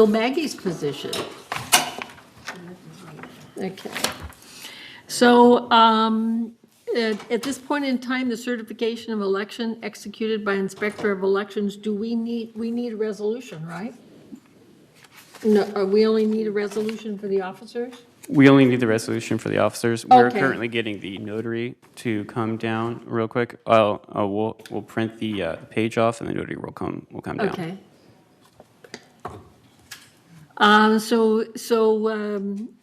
Maggie's position. Okay. So at this point in time, the certification of election executed by Inspector of Elections, we need a resolution, right? No, we only need a resolution for the officers? We only need the resolution for the officers. We're Okay. currently getting the notary to come down real quick. We'll print the page off and the notary will come down. Okay. So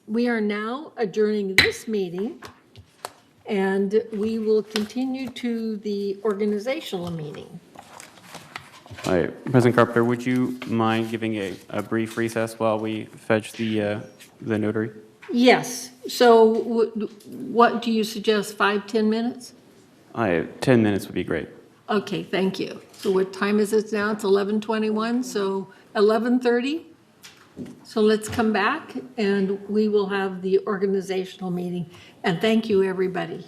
we are now adjourning this meeting, and we will continue to the organizational meeting. All right, President Carpenter, would you mind giving a brief recess while we fetch the notary? Yes, so what do you suggest, 5-10 minutes? 10 minutes would be great. Okay, thank you. So what time is it now? It's 11:21, so 11:30? So let's come back and we will have the organizational meeting. And thank you, everybody.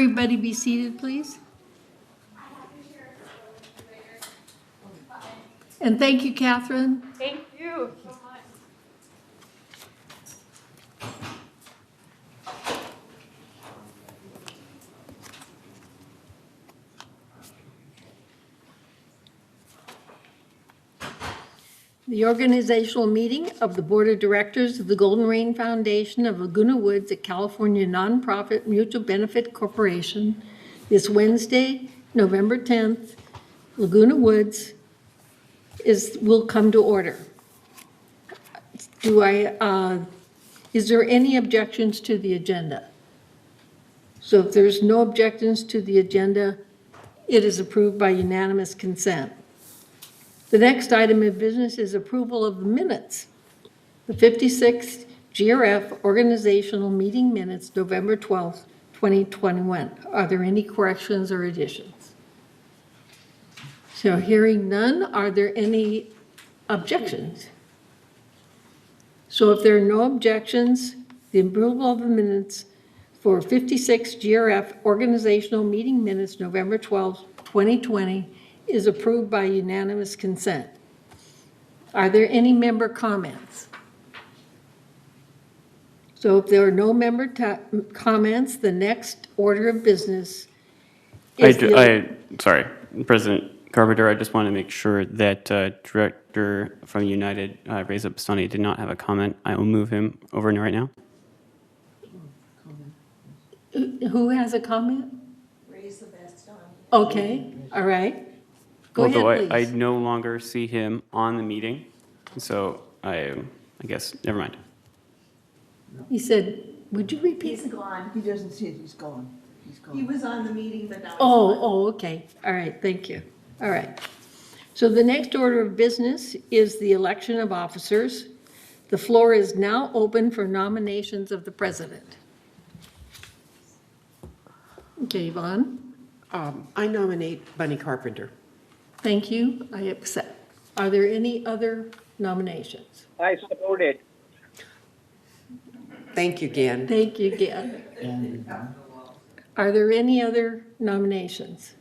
everybody be seated, please? And thank you, Catherine. Thank you so much. The organizational meeting of the Board of Directors of the Golden Rain Foundation of Laguna Woods, a California nonprofit mutual benefit corporation, this Wednesday, November 10th, Laguna Woods, will come to order. Is there any objections to the agenda? So if there's no objections to the agenda, it is approved by unanimous consent. The next item of business is approval of the minutes. The 56th GRF organizational meeting minutes, November 12th, 2021. Are there any corrections or additions? So hearing none, are there any objections? So if there are no objections, the approval of the minutes for 56 GRF organizational meeting minutes, November 12th, 2020, is approved by unanimous consent. Are there any member comments? So if there are no member comments, the next order of business is Sorry, President Carpenter, I just want to make sure that Director from United, Reza Bastani, did not have a comment. I will move him over right now. Who has a comment? Raise the best on. Okay, all right. Go Although ahead, I please. no longer see him on the meeting, so I guess, never mind. He said, would you repeat? He's gone. He doesn't see it, he's gone. He's He gone. was on the meeting, but now he's Oh, gone. okay, all right, thank you. All right. So the next order of business is the election of officers. The floor is now open for nominations of the president. Okay, Yvonne, I nominate Bunny Carpenter. thank you, I accept. Are there any other nominations? I support it. Thank you, Gan. Thank you again. Are there any other nominations?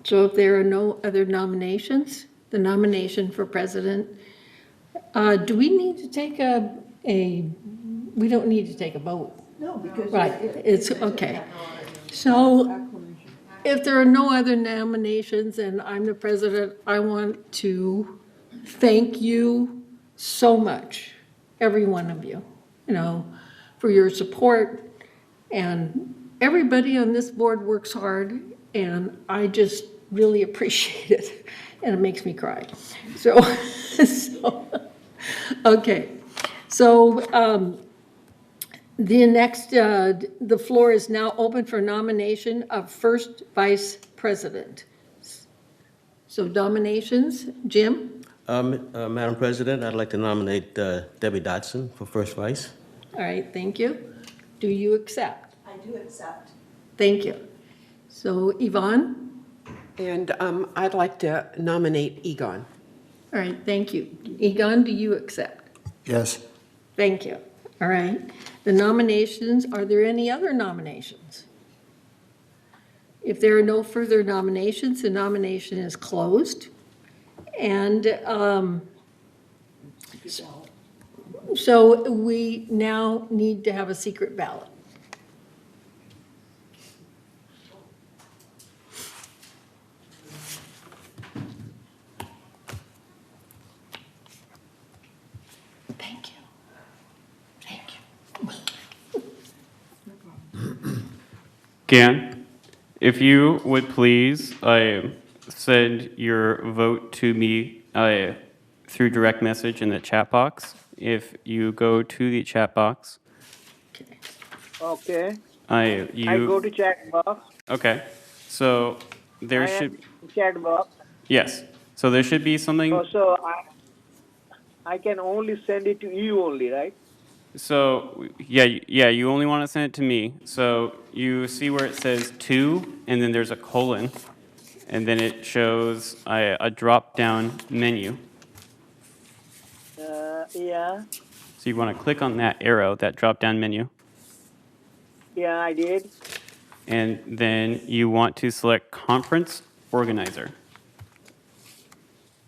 So if there are no other nominations, the nomination for president, do we need to take we don't need to take a vote? No, because. Right, it's, okay. So Acclamation. if there are no other nominations and I'm the president, I want to thank you so much, every one of you, for your support. And everybody on this board works hard, and I just really appreciate it, and it makes me cry. So, okay. So the floor is now open for nomination of first vice president. So nominations, Jim? Madam President, I'd like to nominate Debbie Dotson for first vice. All right, thank you. Do you accept? I do accept. Thank you. So Yvonne? And I'd like to nominate Egon. All right, thank you. Egon, do you accept? Yes. Thank you. All right. The nominations, are there any other nominations? If there are no further nominations, the nomination is closed. And so we now need to have a secret ballot. Thank you. Thank you. Gan, if you would please send your vote to me through direct message in the chat box. If you go to the chat box, Okay. I go to chat box. okay. So there I should am in chat box. yes. So there should be something. So I can only send it to you only, right? So yeah, you only want to send it to me. So you see where it says to, and then there's a colon, and then it shows a drop-down menu. Yeah. So you want to click on that arrow, that drop-down menu. Yeah, I did. And then you want to select conference organizer.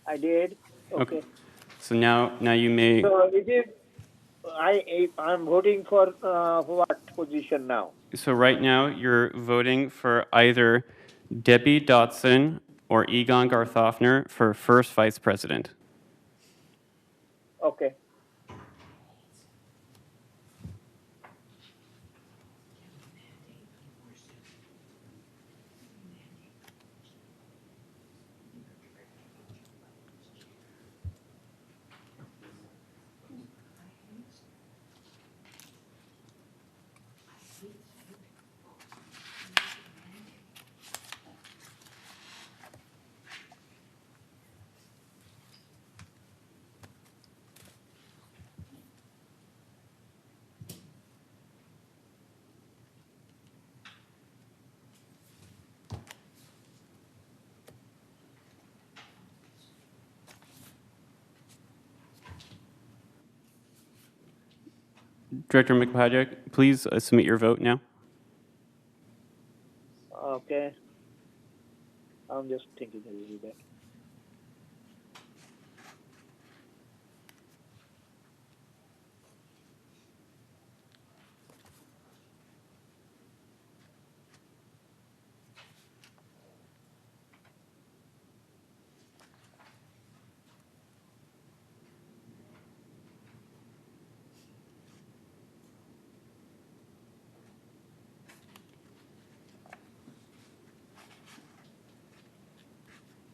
I did. Okay. Okay. So now you may, So it is, I'm voting for what position now? so right now you're voting for either Debbie Dotson or Egon Garthofner for first vice president. Okay. Director McPatrick, please submit your vote now. Okay. I'm just thinking a little bit.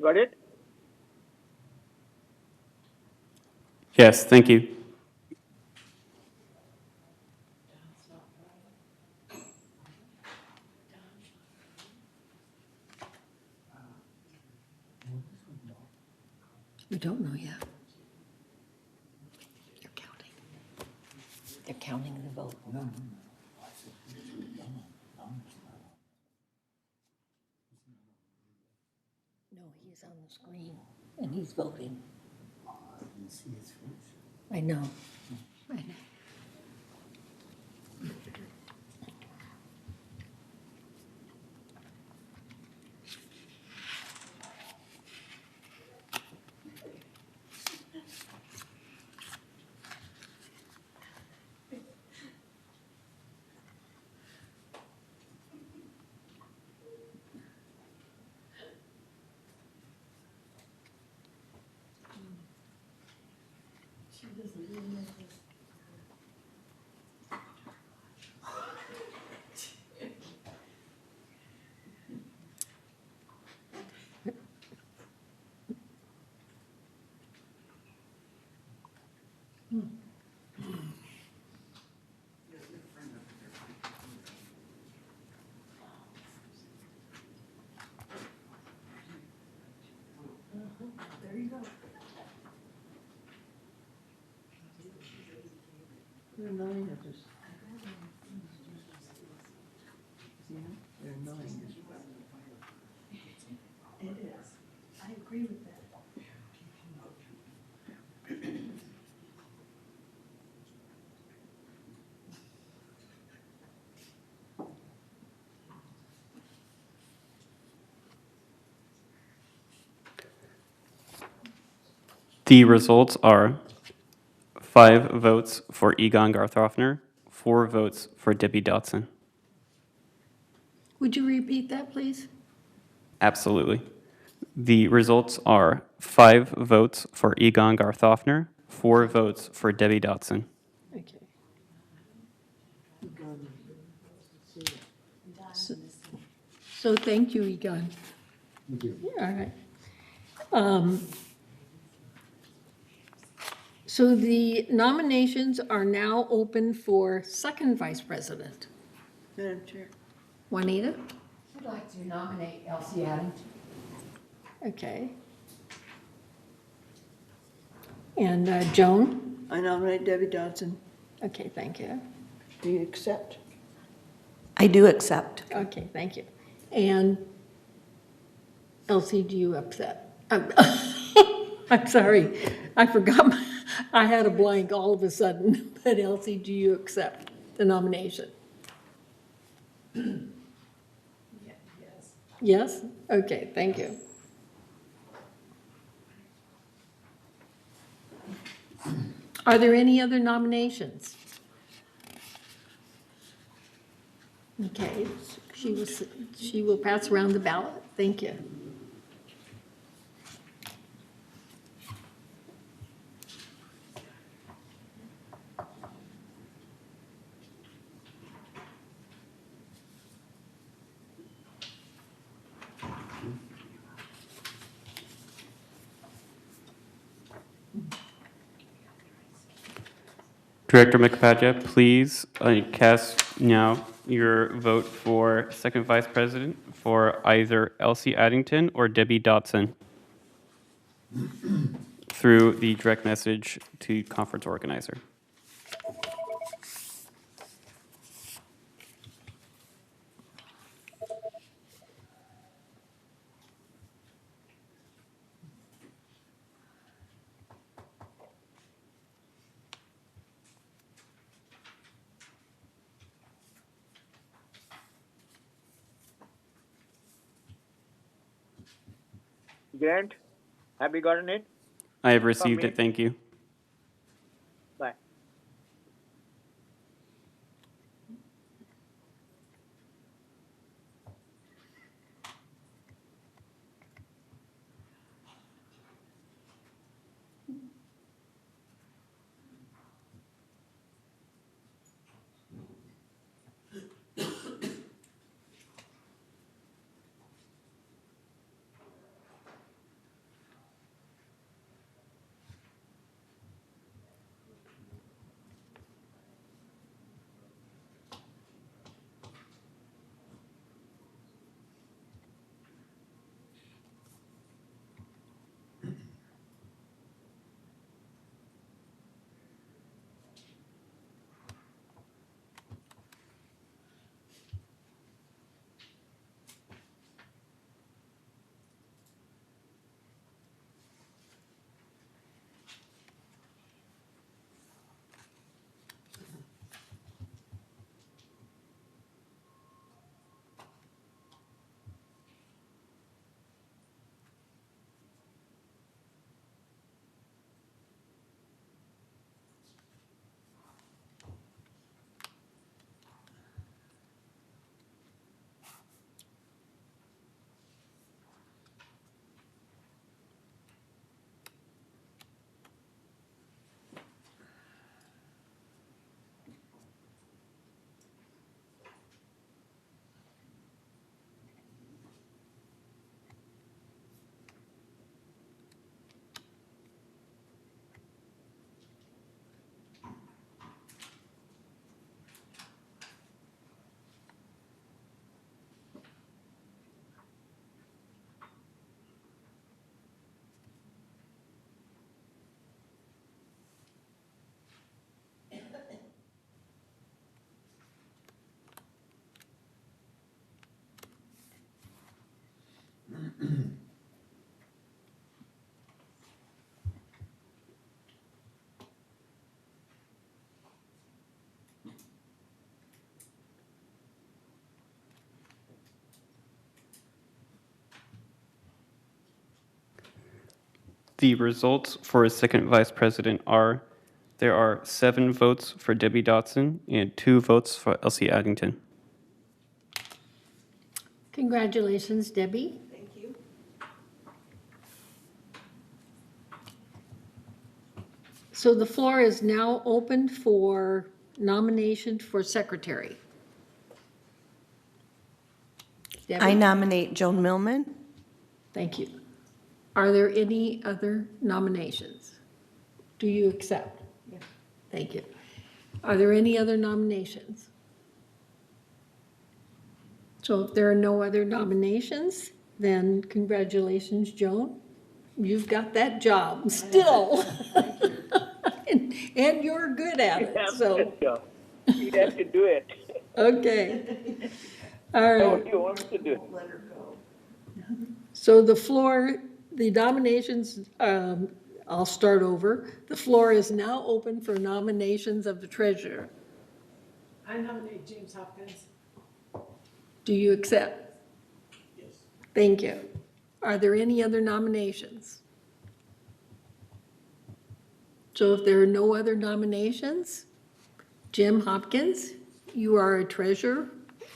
Got it? Yes, thank you. We don't know yet. They're counting. They're counting the vote. No, he's on the screen and he's voting. I know. I know. There are 9 of us. Yeah, there are 9. It is. I agree with that. The results are 5 votes for Egon Garthofner, 4 votes for Debbie Dotson. Would you repeat that, please? Absolutely. The results are 5 votes for Egon Garthofner, 4 votes for Debbie Dotson. Okay. So thank you, Egon. Thank you. All right. So the nominations are now open for second vice president. Madam Chair. Juanita? I'd like to nominate Elsie Adams. Okay. And Joan? I nominate Debbie Dodson. Okay, thank you. Do you accept? I do accept. Okay, thank you. And Elsie, do you upset? I'm sorry, I forgot, I had a blank all of a sudden. But Elsie, do you accept the nomination? Yes? Okay, thank you. Are there any other nominations? Okay, she will pass around the ballot. Thank you. Director McFadden, please cast now your vote for second vice president for either Elsie Addington or Debbie Dotson through the direct message to conference organizer. Grant, have you gotten it? I have From received me? it, thank you. Bye. The results for second vice president are, there are 7 votes for Debbie Dotson and 2 votes for Elsie Addington. Congratulations, Debbie. Thank you. So the floor is now open for nomination for secretary. I Debbie, nominate Joan Millman. thank you. Are there any other nominations? Do you accept? Yeah. Thank you. Are there any other nominations? So if there are no other nominations, then congratulations, Joan. You've got that job still. And you're good at it, so, You have to do it. okay. All Do right. what you want me to do. So the floor, the nominations, I'll start over. The floor is now open for nominations of the treasurer. I nominate James Hopkins. Do you accept? Yes. Thank you. Are there any other nominations? So if there are no other nominations, Jim Hopkins, you are a treasurer,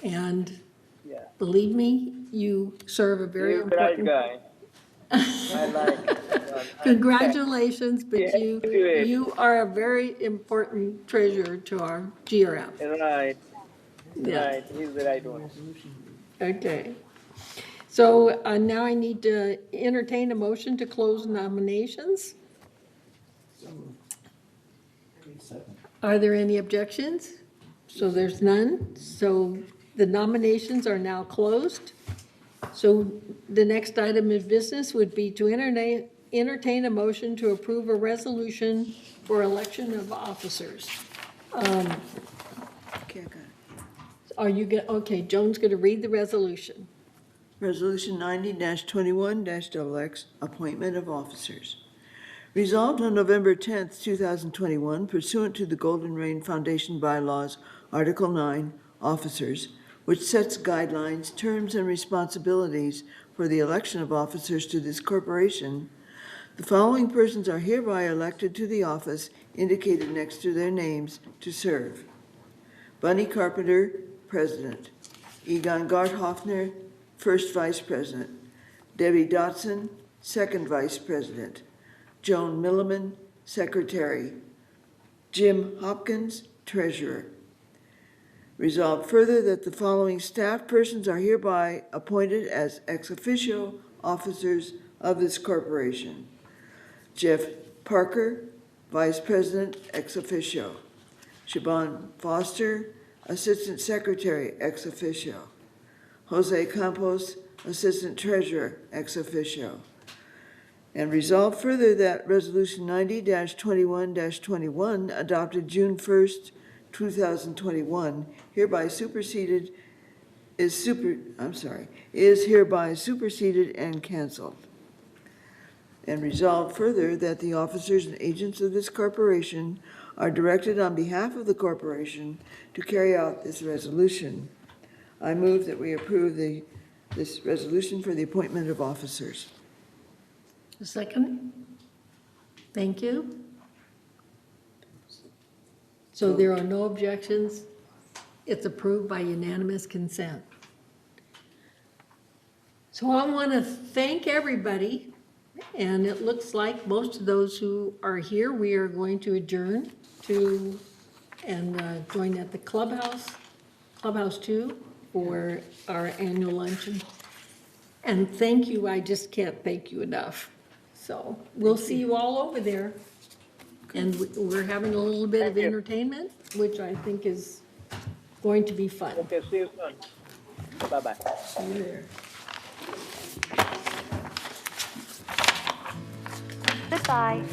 and Yeah. believe me, you serve a very He's the right important. guy. I like it. Congratulations, but Yeah, you, do it. you are a very important treasurer to our GRF. Right, Yeah, right. He's the right one. okay. So now I need to entertain a motion to close nominations. Are there any objections? So there's none. So the nominations are now closed. So the next item of business would be to entertain a motion to approve a resolution for election of officers. Okay, I got it. Are you, okay, Joan's going to read the resolution. Resolution 90-21-XX, appointment of officers. Resolved on November 10th, 2021, pursuant to the Golden Rain Foundation Bylaws, Article 9, Officers, which sets guidelines, terms, and responsibilities for the election of officers to this corporation, the following persons are hereby elected to the office indicated next to their names to serve. Bunny Carpenter, President. Egon Garthoffner, First Vice President. Debbie Dotson, Second Vice President. Joan Milliman, Secretary. Jim Hopkins, Treasurer. Resolved further that the following staff persons are hereby appointed as ex officio officers of this corporation. Jeff Parker, Vice President, ex officio. Siobhan Foster, Assistant Secretary, ex officio. Jose Campos, Assistant Treasurer, ex officio. And resolved further that Resolution 90-21-21, adopted June 1st, 2021, is hereby superseded and canceled. And resolved further that the officers and agents of this corporation are directed on behalf of the corporation to carry out this resolution. I move that we approve this resolution for the appointment of officers. A second? Thank you. So there are no objections. It's approved by unanimous consent. So I want to thank everybody, and it looks like most of those who are here, we are going to adjourn to and join at the Clubhouse 2 for our annual luncheon. And thank you, I just can't thank you enough. So we'll see you all over there. And we're having a little bit of entertainment, which I think is going to be fun. Okay, see you soon. Bye-bye. See you there. Goodbye.